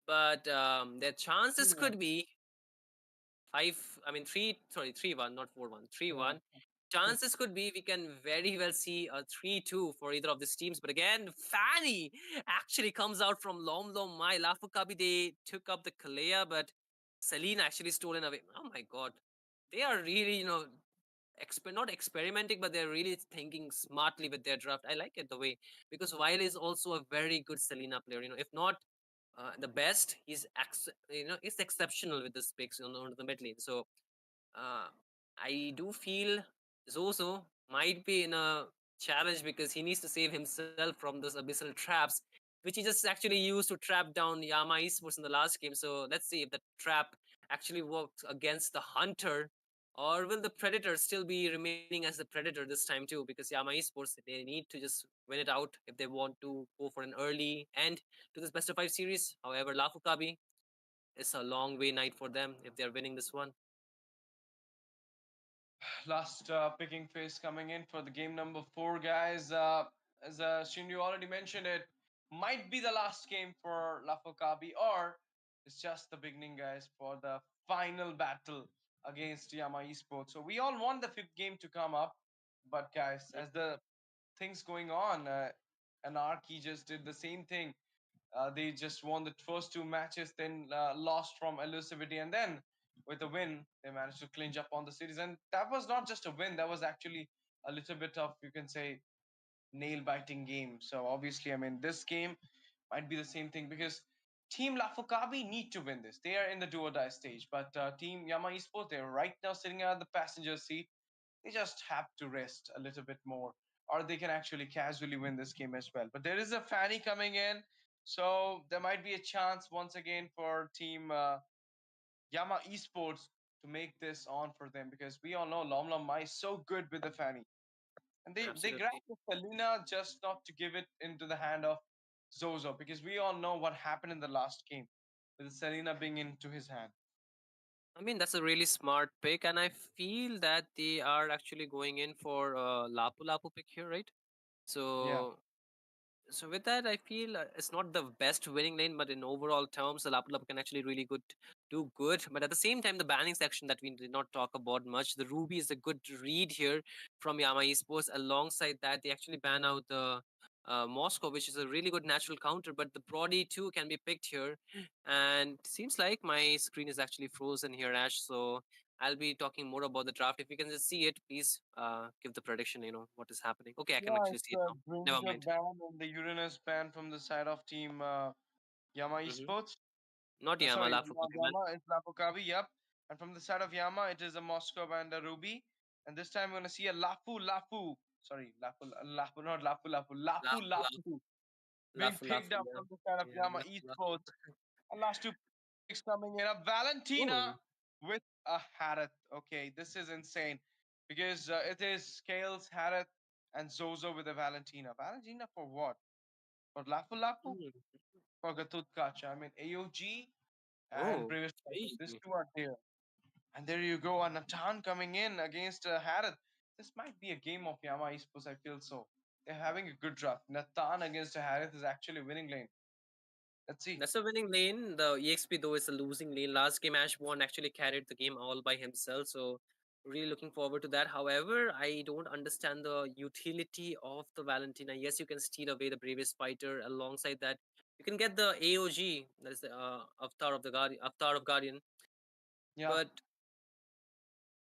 But their chances yeah, could be 3-1, not 4-1, yeah. 3-1. Chances could be we can very well see a 3-2 for either of these teams. But again, Fanny actually comes out from Lom Lom Mai. LAFU KABI, they took up the Kalea, but Selena actually stolen away. Oh my god. They are really, not experimenting, but they're really thinking smartly with their draft. I like it the way, because Weil is also a very good Selena player. If not the best, he's exceptional with this picks on the mid lane. So uh, I do feel Zozo might be in a challenge because he needs to save himself from those abyssal traps, which he just actually used to trap down Yama Esports in the last game. So let's see if the trap actually works against the Hunter, or will the Predator still be remaining as the Predator this time too? Because Yama Esports, they need to just win it out if they want to go for an early end to this best of 5 series. However, LAFU KABI, it's a long way night for them if they're winning this one. Last picking phase coming in for the game number 4, guys. As Shinryu already mentioned, it might be the last game for LAFU KABI, or it's just the beginning, guys, for the final battle against YAMA Esports. So we all want the fifth game to come up, but guys, as the things going on, and Arki just did the same thing. They just won the first two matches, then lost from elusivity, and then with a win, they managed to clinch up on the series. And that was not just a win; that was actually a little bit of, you can say, nail biting game. So obviously, I mean, this game might be the same thing because Team Lafokabi need to win this. They are in the do or die stage, but Team Yama Esports, they're right now sitting at the passenger seat. They just have to rest a little bit more, or they can actually casually win this game as well. But there is a Fanny coming in, so there might be a chance once again for Team Yama Esports to make this on for them, because we all know Lom Lom Mai is so good with the Fanny. And they Absolutely. grabbed the Selena just not to give it into the hand of Zozo, because we all know what happened in the last game with Selena being into his hand. I mean, that's a really smart pick, and I feel that they are actually going in for Lapu Lapu pick here, right? Yeah. So, so with that, I feel it's not the best winning lane, but in overall terms, the Lapu Lapu can actually really good do good. But at the same time, the banning section that we did not talk about much, the Ruby is a good read here from Yama Esports. Alongside that, they actually ban out the Moscow, which is a really good natural counter. But the Brody too can be picked here, and seems like my screen is actually frozen here, Ash. So I'll be talking more about the draft. If you can just see it, please give the prediction. You know what is happening. Okay, I can Yeah, actually it's see it the now. Never Granger mind. ban and the Uranus ban from the side of Team Yama Hmm. Esports. Not Yama, Sorry, LAFU not KABI, man. Yama, it's Lapukabi, yep. And from the side of Yama, it is a Moscow and a Ruby. And this time we're going to see a Lafu. Sorry, Lapu, not LAFU, LAFU, Lapu being LAFU, picked LAFU, up man. from the side of Yeah, Yama LAFU, LAFU. Esports. And last two picks coming in a Oh, Valentina with a Harith. Okay, this is insane because it is Scales, Harith, and Zozo with a Valentina. Valentina for what? For Lapu? mm. For Gatut Kacha. I mean, AOG and Oh, previous okay. These two are there. And there you go, a Natan coming in against Harith. This might be a game of Yama Esports, I feel so. They're having a good draft. Natan against Harith is actually winning lane. Let's see. That's a winning lane. The EXP though is a losing lane. Last game, Ash one actually carried the game all by himself. So really looking forward to that. However, I don't understand the utility of the Valentina. Yes, you can steal away the bravest fighter. Alongside that, you can get the AOG. That is the Avatar of the Guardian. Avatar of Guardian. Yeah. But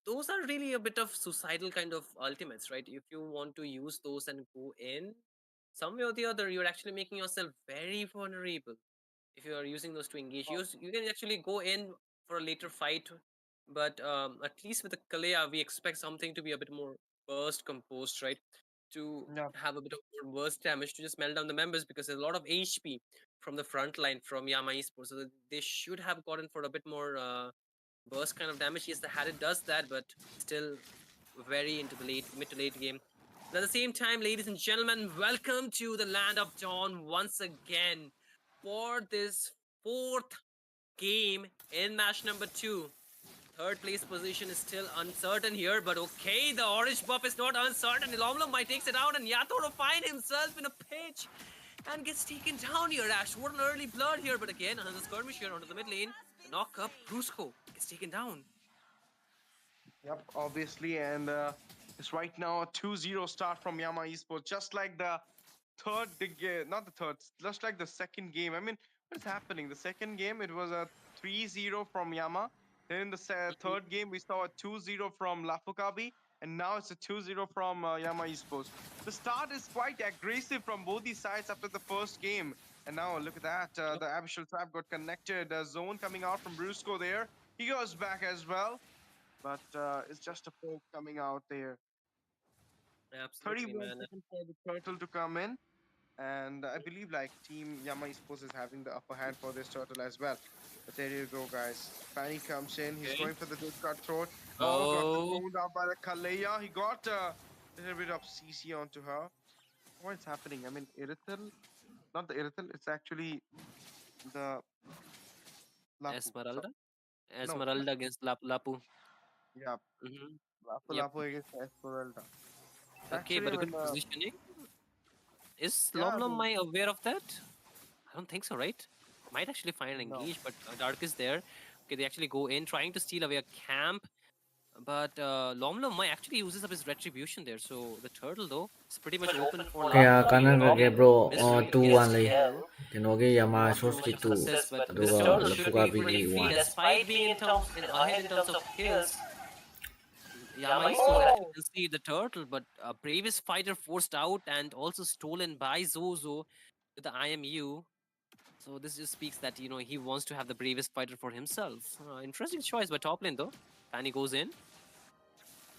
those are really a bit of suicidal kind of ultimates, right? If you want to use those and go in some way or the other, you're actually making yourself very vulnerable. If you are using those to engage, Oh, you can actually go in for a later fight. But at least with the Kalea, we expect something to be a bit more burst composed, right? To yeah. have a bit of more burst damage to just melt down the members, because there's a lot of HP from the front line from Yama Esports. So they should have gotten for a bit more burst kind of damage. Yes, the Harriet does that, but still very into the mid to late game. And at the same time, ladies and gentlemen, welcome to the Land of Dawn once again for this fourth game in match number 2. Third place position is still uncertain here, but okay, the orange buff is not uncertain. Ilomlom might takes it out, and Yatoro finds himself in a pitch and gets taken down here. Ash, what an early blood here, but again, another skirmish here onto the mid lane. The knock up, Brusco gets taken down. Yep, obviously. And it's right now a 2-0 start from Yama Esports, just like the not the third, just like the second game. I mean, what is happening? The second game, it was a 3-0 from Yama. Then in the third game, we saw a 2-0 from Lafukabi. And now it's a 2-0 from Yama Esports. The start is quite aggressive from both these sides after the first game. And now look at that. The Abyssal Trap got connected. Zone coming out from Brusco there. He goes back as well. But it's just a poke coming out there. Absolutely, 31 man. seconds for the turtle to come in. And I believe like Team Yama Esports is having the upper hand for this turtle as well. But there you go, guys. Fanny comes in. He's Okay. going for the good cut throat. Oh, got Oh, thrown down by the Kaleya. He got a little bit of CC onto her. What's happening? I mean, Irithel, not the Irithel. It's actually the Lapu. Sorry. Esmeralda. No. Esmeralda against Lapu Lapu. Yeah. Hmm. Yep. Lapu against Esmeralda. Okay, Actually, but I a mean, good positioning. Is yeah, I Lom mean, Mai aware of that? I don't think so, right? Might actually find an no. engage, but Dark is there. Okay, they actually go in trying to steal away a camp. But Lom Mai actually uses up his retribution there. So the turtle, though, is pretty much open for Kaya Lafu Kabi. But ꯀꯥꯟꯅꯈ꯭ꯔꯒꯦ again, bro Misery 2-1 against ꯂꯩ Hell. ꯀꯩꯅꯣꯒꯤ ꯌꯥꯃꯥ Not too much ꯁꯣꯔꯁꯀꯤ of 2 success, but this ꯑꯗꯨꯒ turtle ꯂꯐꯨ should be ꯀꯥꯕꯤꯒꯤ pretty free 1 despite being ahead in terms of kills. Yama Esports, as you Oh, can see, the turtle, but bravest fighter forced out and also stolen by Zozo with the IMU. So this just speaks that he wants to have the bravest fighter for himself. Interesting choice by top lane though. Fanny goes in.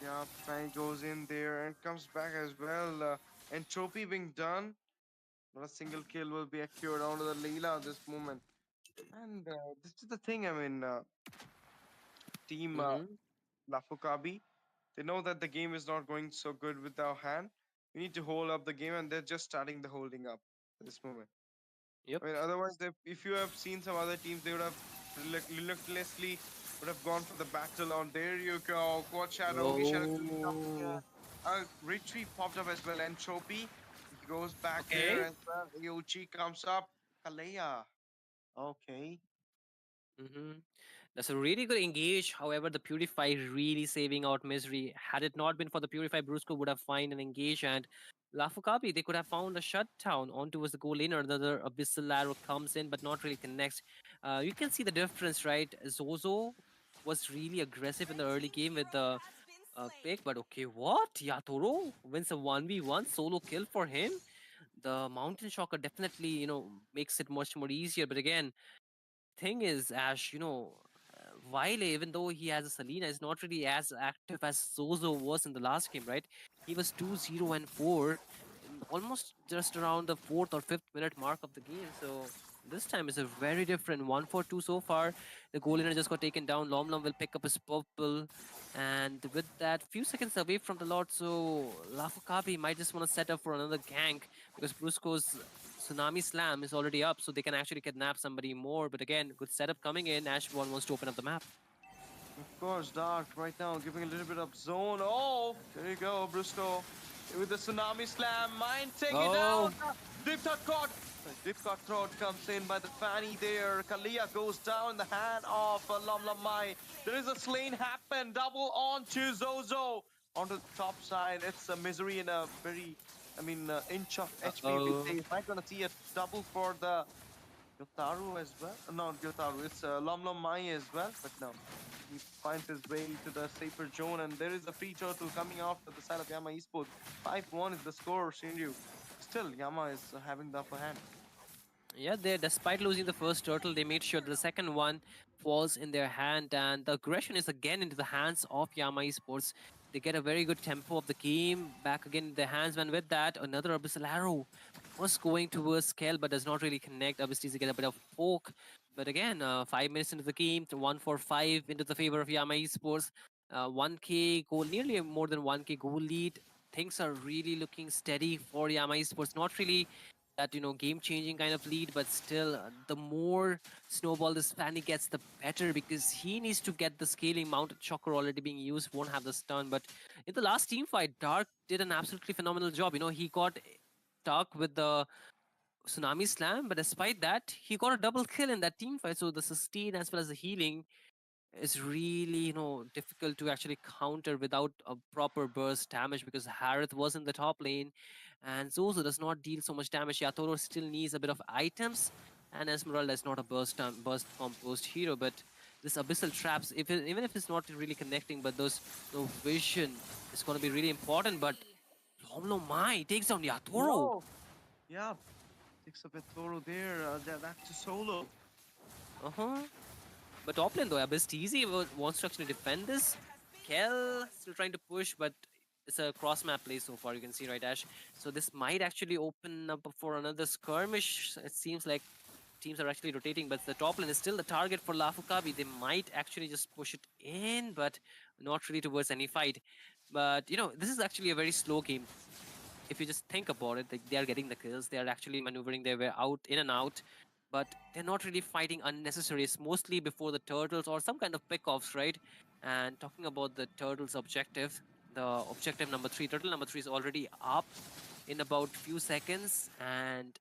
yeah, Fanny goes in there and comes back as well. Entropy being done. Not a single kill will be acquired onto the Leela at this moment. And this is the thing, I mean, team Mm-hmm. LAFU KABI, they know that the game is not going so good with our hand. We need to hold up the game, and they're just starting the holding up at this moment. Yep. I mean, otherwise, if you have seen some other teams, they would have reluctantly would have gone for the battle. On there you go, quad shadow, Ogi shadow coming here. Oh. Retreat popped up as well. Entropy, he goes back there Okay. as well. Yuchi comes up. Kalea, okay. Mm-hmm. That's a really good engage. However, the Purify really saving out Misery. Had it not been for the Purify, Brusco would have found an engage and Lafukabi, they could have found a shutdown on towards the goal lane. Another Abyssal Arrow comes in, but not really connects. You can see the difference, right? Zozo was really aggressive in the early game with the pick, but okay, what? Yatoro wins a 1v1 solo kill for him. The Mountain Shocker definitely, makes it much more easier. But again, thing is, Ash, Vile, even though he has a Selena, is not really as active as Zozo was in the last game, right? He was 2-0-4, almost just around the 4th or 5th minute mark of the game. So this time is a very different 1-4-2 so far. The goal line just got taken down. Lom Lom will pick up his purple. And with that, few seconds away from the Lord, so Lafukabi might just want to set up for another gank because Brusco's Tsunami Slam is already up, so they can actually kidnap somebody more. But again, good setup coming in. Ash one wants to open up the map. Of course, Dark right now giving a little bit of zone. Oh, there you go, Brusco. With the tsunami slam, mind take it Oh, out. Deep cut caught. Deep cut throat comes in by the Fanny there. Kalia goes down in the hand of Lam Lam Mai. There is a slain happen. Double on to Zozo. Onto the top side. It's a misery in a very, inch of HP. We uh-oh. say, is not going to see a double for the Yotaru as well. Not Yotaru, it's Lam Lam Mai as well. But no, he finds his way to the safer zone, and there is a free turtle coming out at the side of Yama Esports. 5-1 is the score, Shinryu. Still, Yama is having the upper hand. Yeah, despite losing the first turtle, they made sure that the second one falls in their hand, and the aggression is again into the hands of Yama Esports. They get a very good tempo of the game back again in their hands, and with that, another Abyssal Arrow was going towards Kel, but does not really connect. Obviously, they get a bit of poke. But again, 5 minutes into the game, to 1-4-5 into the favor of Yama Esports. 1K goal, nearly more than 1K goal lead. Things are really looking steady for Yama Esports. Not really that game changing kind of lead, but still the more snowball this Fanny gets, the better, because he needs to get the scaling. Mounted Shocker already being used, won't have the stun. But in the last team fight, Dark did an absolutely phenomenal job. He got stuck with the Tsunami Slam, but despite that, he got a double kill in that team fight. So the sustain as well as the healing is really difficult to actually counter without a proper burst damage, because Harith was in the top lane and Zozo does not deal so much damage. Yatoro still needs a bit of items, and Esmeralda is not a burst composed hero, but this abyssal traps, even if it's not really connecting, but those vision is going to be really important. But Lomlo Mai takes down Yatoro. No! Yeah, takes up a Toro there. That's a solo. Uh-huh. But top lane though, Abyss easy wants to actually defend this. Kel still trying to push, but it's a cross map play so far. You can see, right, Ash? So this might actually open up for another skirmish. It seems like teams are actually rotating, but the top lane is still the target for LAFU KABI. They might actually just push it in, but not really towards any fight. But this is actually a very slow game. If you just think about it, they are getting the kills. They are actually maneuvering their way out, in and out. but they're not really fighting unnecessary. It's mostly before the turtles or some kind of pickoffs, right? And talking about the turtles' objective, the objective number three, turtle number three is already up in about few seconds, and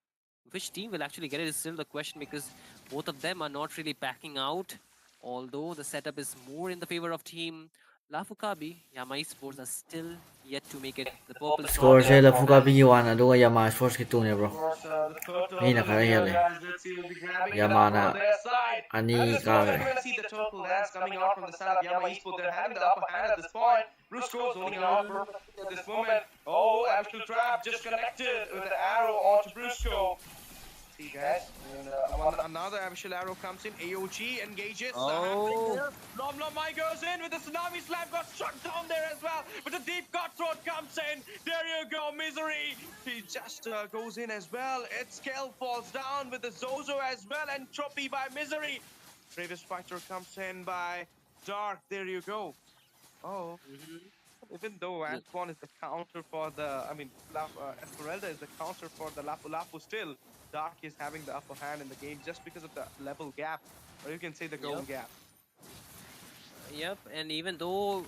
which team will actually get it is still the question because both of them are not really backing out. Although the setup is more in the favor of team LAFU KABI, YAMA Esports are still yet to make it. The purple is not ꯁ꯭ꯀꯣꯔꯁꯦ there. ꯂꯐꯨ ꯀꯥꯕꯤꯒꯤ one ꯑꯗꯨꯒ ꯌꯥꯃꯥ ꯏꯁꯄꯣꯔꯠꯁꯀꯤ ꯇꯨꯅꯦ Of bro. course, the third ꯃꯤꯅ turtle ꯈꯔ is here, ꯍꯦꯜꯂꯦ. guys. Let's see, we'll be grabbing it up ꯌꯥꯃꯥꯅ from their side. ꯑꯅꯤ At this moment, ꯀꯥꯈ꯭ꯔꯦ. we're going to see the turtle lands coming out from the side of Yama Esports. They're having the upper hand at this point. Brusco zoning out perfectly at this moment. Oh, Abyssal Trap just connected with the arrow onto Brusco. See, guys, and another Abyssal arrow comes in. AOG engages. Happening Oh, there. Lom goes in with the tsunami slam. Got struck down there as well. But the deep cutthroat comes in. There you go, Misery. He just goes in as well. Its scale falls down with the Zozo as well. Entropy by Misery. Bravest Fighter comes in by Dark. There you go. Oh, mhm. even though Antoine is the counter for the, I mean, Esmeralda is the counter for the Lapu Lapu, still, Dark is having the upper hand in the game just because of the level gap, or you can say the goal Yep. gap. Yep, and even though,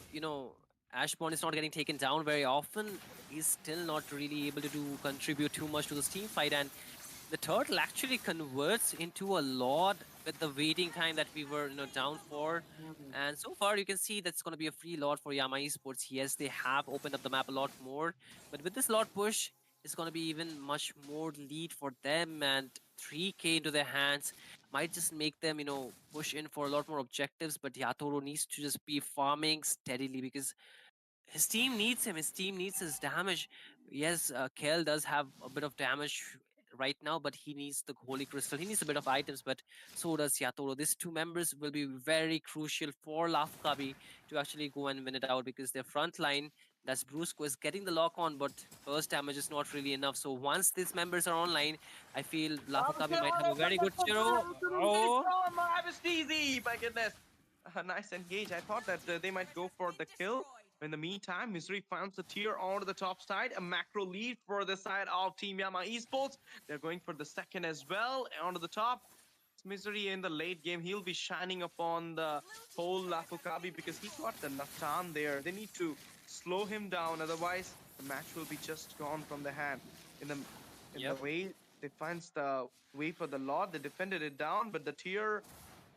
Ashbourne is not getting taken down very often, he's still not really able to contribute too much to this team fight. And the turtle actually converts into a lot with the waiting time that we were, down for. And so far, you can see that's going to be a free lot for Yama Esports. Yes, they have opened up the map a lot more, but with this lot push, it's going to be even much more lead for them. And 3K into their hands might just make them, push in for a lot more objectives. But Yatoro needs to just be farming steadily because his team needs him. His team needs his damage. Yes, Kel does have a bit of damage right now, but he needs the Holy Crystal. He needs a bit of items, but so does Yatoro. These two members will be very crucial for Lafkabi to actually go and win it out because their front line, that's Brusco, is getting the lock on, but burst damage is not really enough. So once these members are online, I feel Lafkabi might have a very good hero. Oh, Easy, my goodness. Nice engage. I thought that they might go for the kill. In the meantime, Misery finds the tier onto the top side. A macro lead for the side of Team Yama Esports. They're going for the second as well onto the top. Misery in the late game, he'll be shining upon the whole LAFU KABI because he got the Natan there. They need to slow him down, otherwise the match will be just gone from the hand. In the yep. way they finds the way for the Lord, they defended it down, but the tier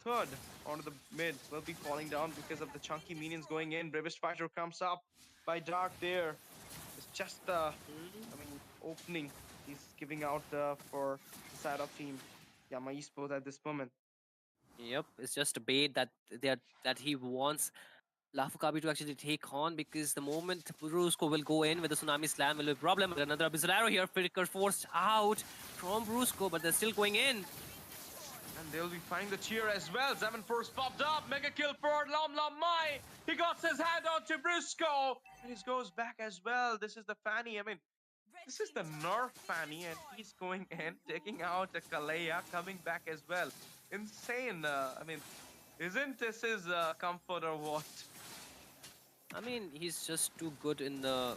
third onto the mid will be falling down because of the chunky minions going in. Bravest Fighter comes up by Dark there. It's just the, I mean, opening he's giving out for the side of Team Yama Esports at this moment. Yep, it's just a bait that he wants Lafukabi to actually take on because the moment Brusco will go in with the Tsunami Slam will be a problem. But another Abyssal Arrow here, Flicker forced out from Brusco, but they're still going in. And they'll be finding the cheer as well. Zeman first popped up. Mega kill for Lam Mai. He got his hand on to Brusco. And he goes back as well. This is the Fanny. I mean, this is the Nerf Fanny. And he's going in, taking out a Kalea, coming back as well. Insane. I mean, isn't this his comfort or what? I mean, he's just too good in the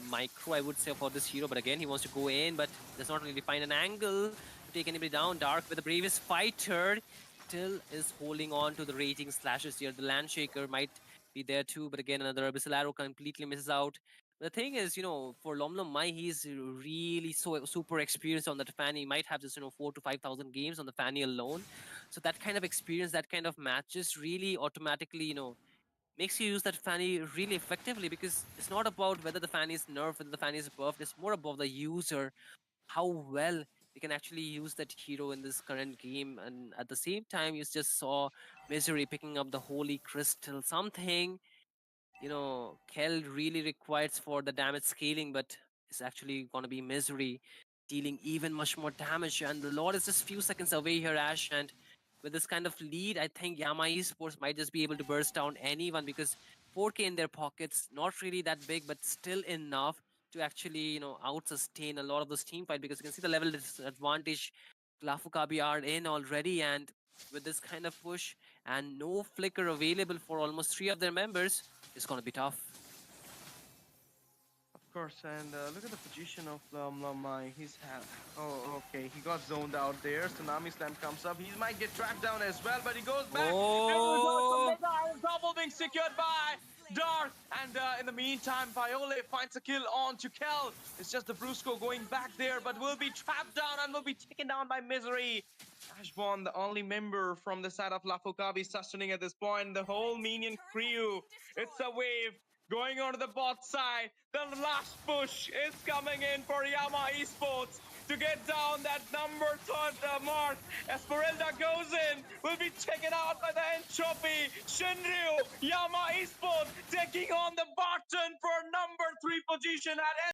micro, I would say, for this hero. But again, he wants to go in, but does not really find an angle to take anybody down. Dark with the bravest fighter still is holding on to the rating slashes here. The Landshaker might be there too, but again, another Abyssal Arrow completely misses out. The thing is, for Lomlom Mai, he's really so super experienced on that Fanny. He might have just 4 to 5,000 games on the Fanny alone. So that kind of experience, that kind of matches really automatically, makes you use that Fanny really effectively because it's not about whether the Fanny is nerfed, whether the Fanny is buffed. It's more about the user, how well they can actually use that hero in this current game. And at the same time, you just saw Misery picking up the Holy Crystal, something Kel really requires for the damage scaling, but it's actually going to be Misery dealing even much more damage. And the Lord is just few seconds away here, Ash. And with this kind of lead, I think Yama Esports might just be able to burst down anyone because 4K in their pockets, not really that big, but still enough to actually, out sustain a lot of those team fight because you can see the level disadvantage Lafukabi are in already. And with this kind of push and no flicker available for almost 3 of their members, it's going to be tough. Of course, and look at the position of Lamai. Oh, okay. He got zoned out there. Tsunami Slam comes up. He might get tracked down as well, but he goes back. Oh, Mega Iron Double being secured by Dark. And in the meantime, Viole finds a kill on Chukel. It's just the Brusco going back there, but will be trapped down and will be taken down by Misery. Ashborn, the only member from the side of LAFU KABI, sustaining at this point. The whole minion crew. It's a wave going on to the bot side. The last push is coming in for YAMA Esports to get down that number third mark. Esmeralda goes in, will be taken out by the Entropy. Shinryu, YAMA Esports taking on the Barton for number 3 position at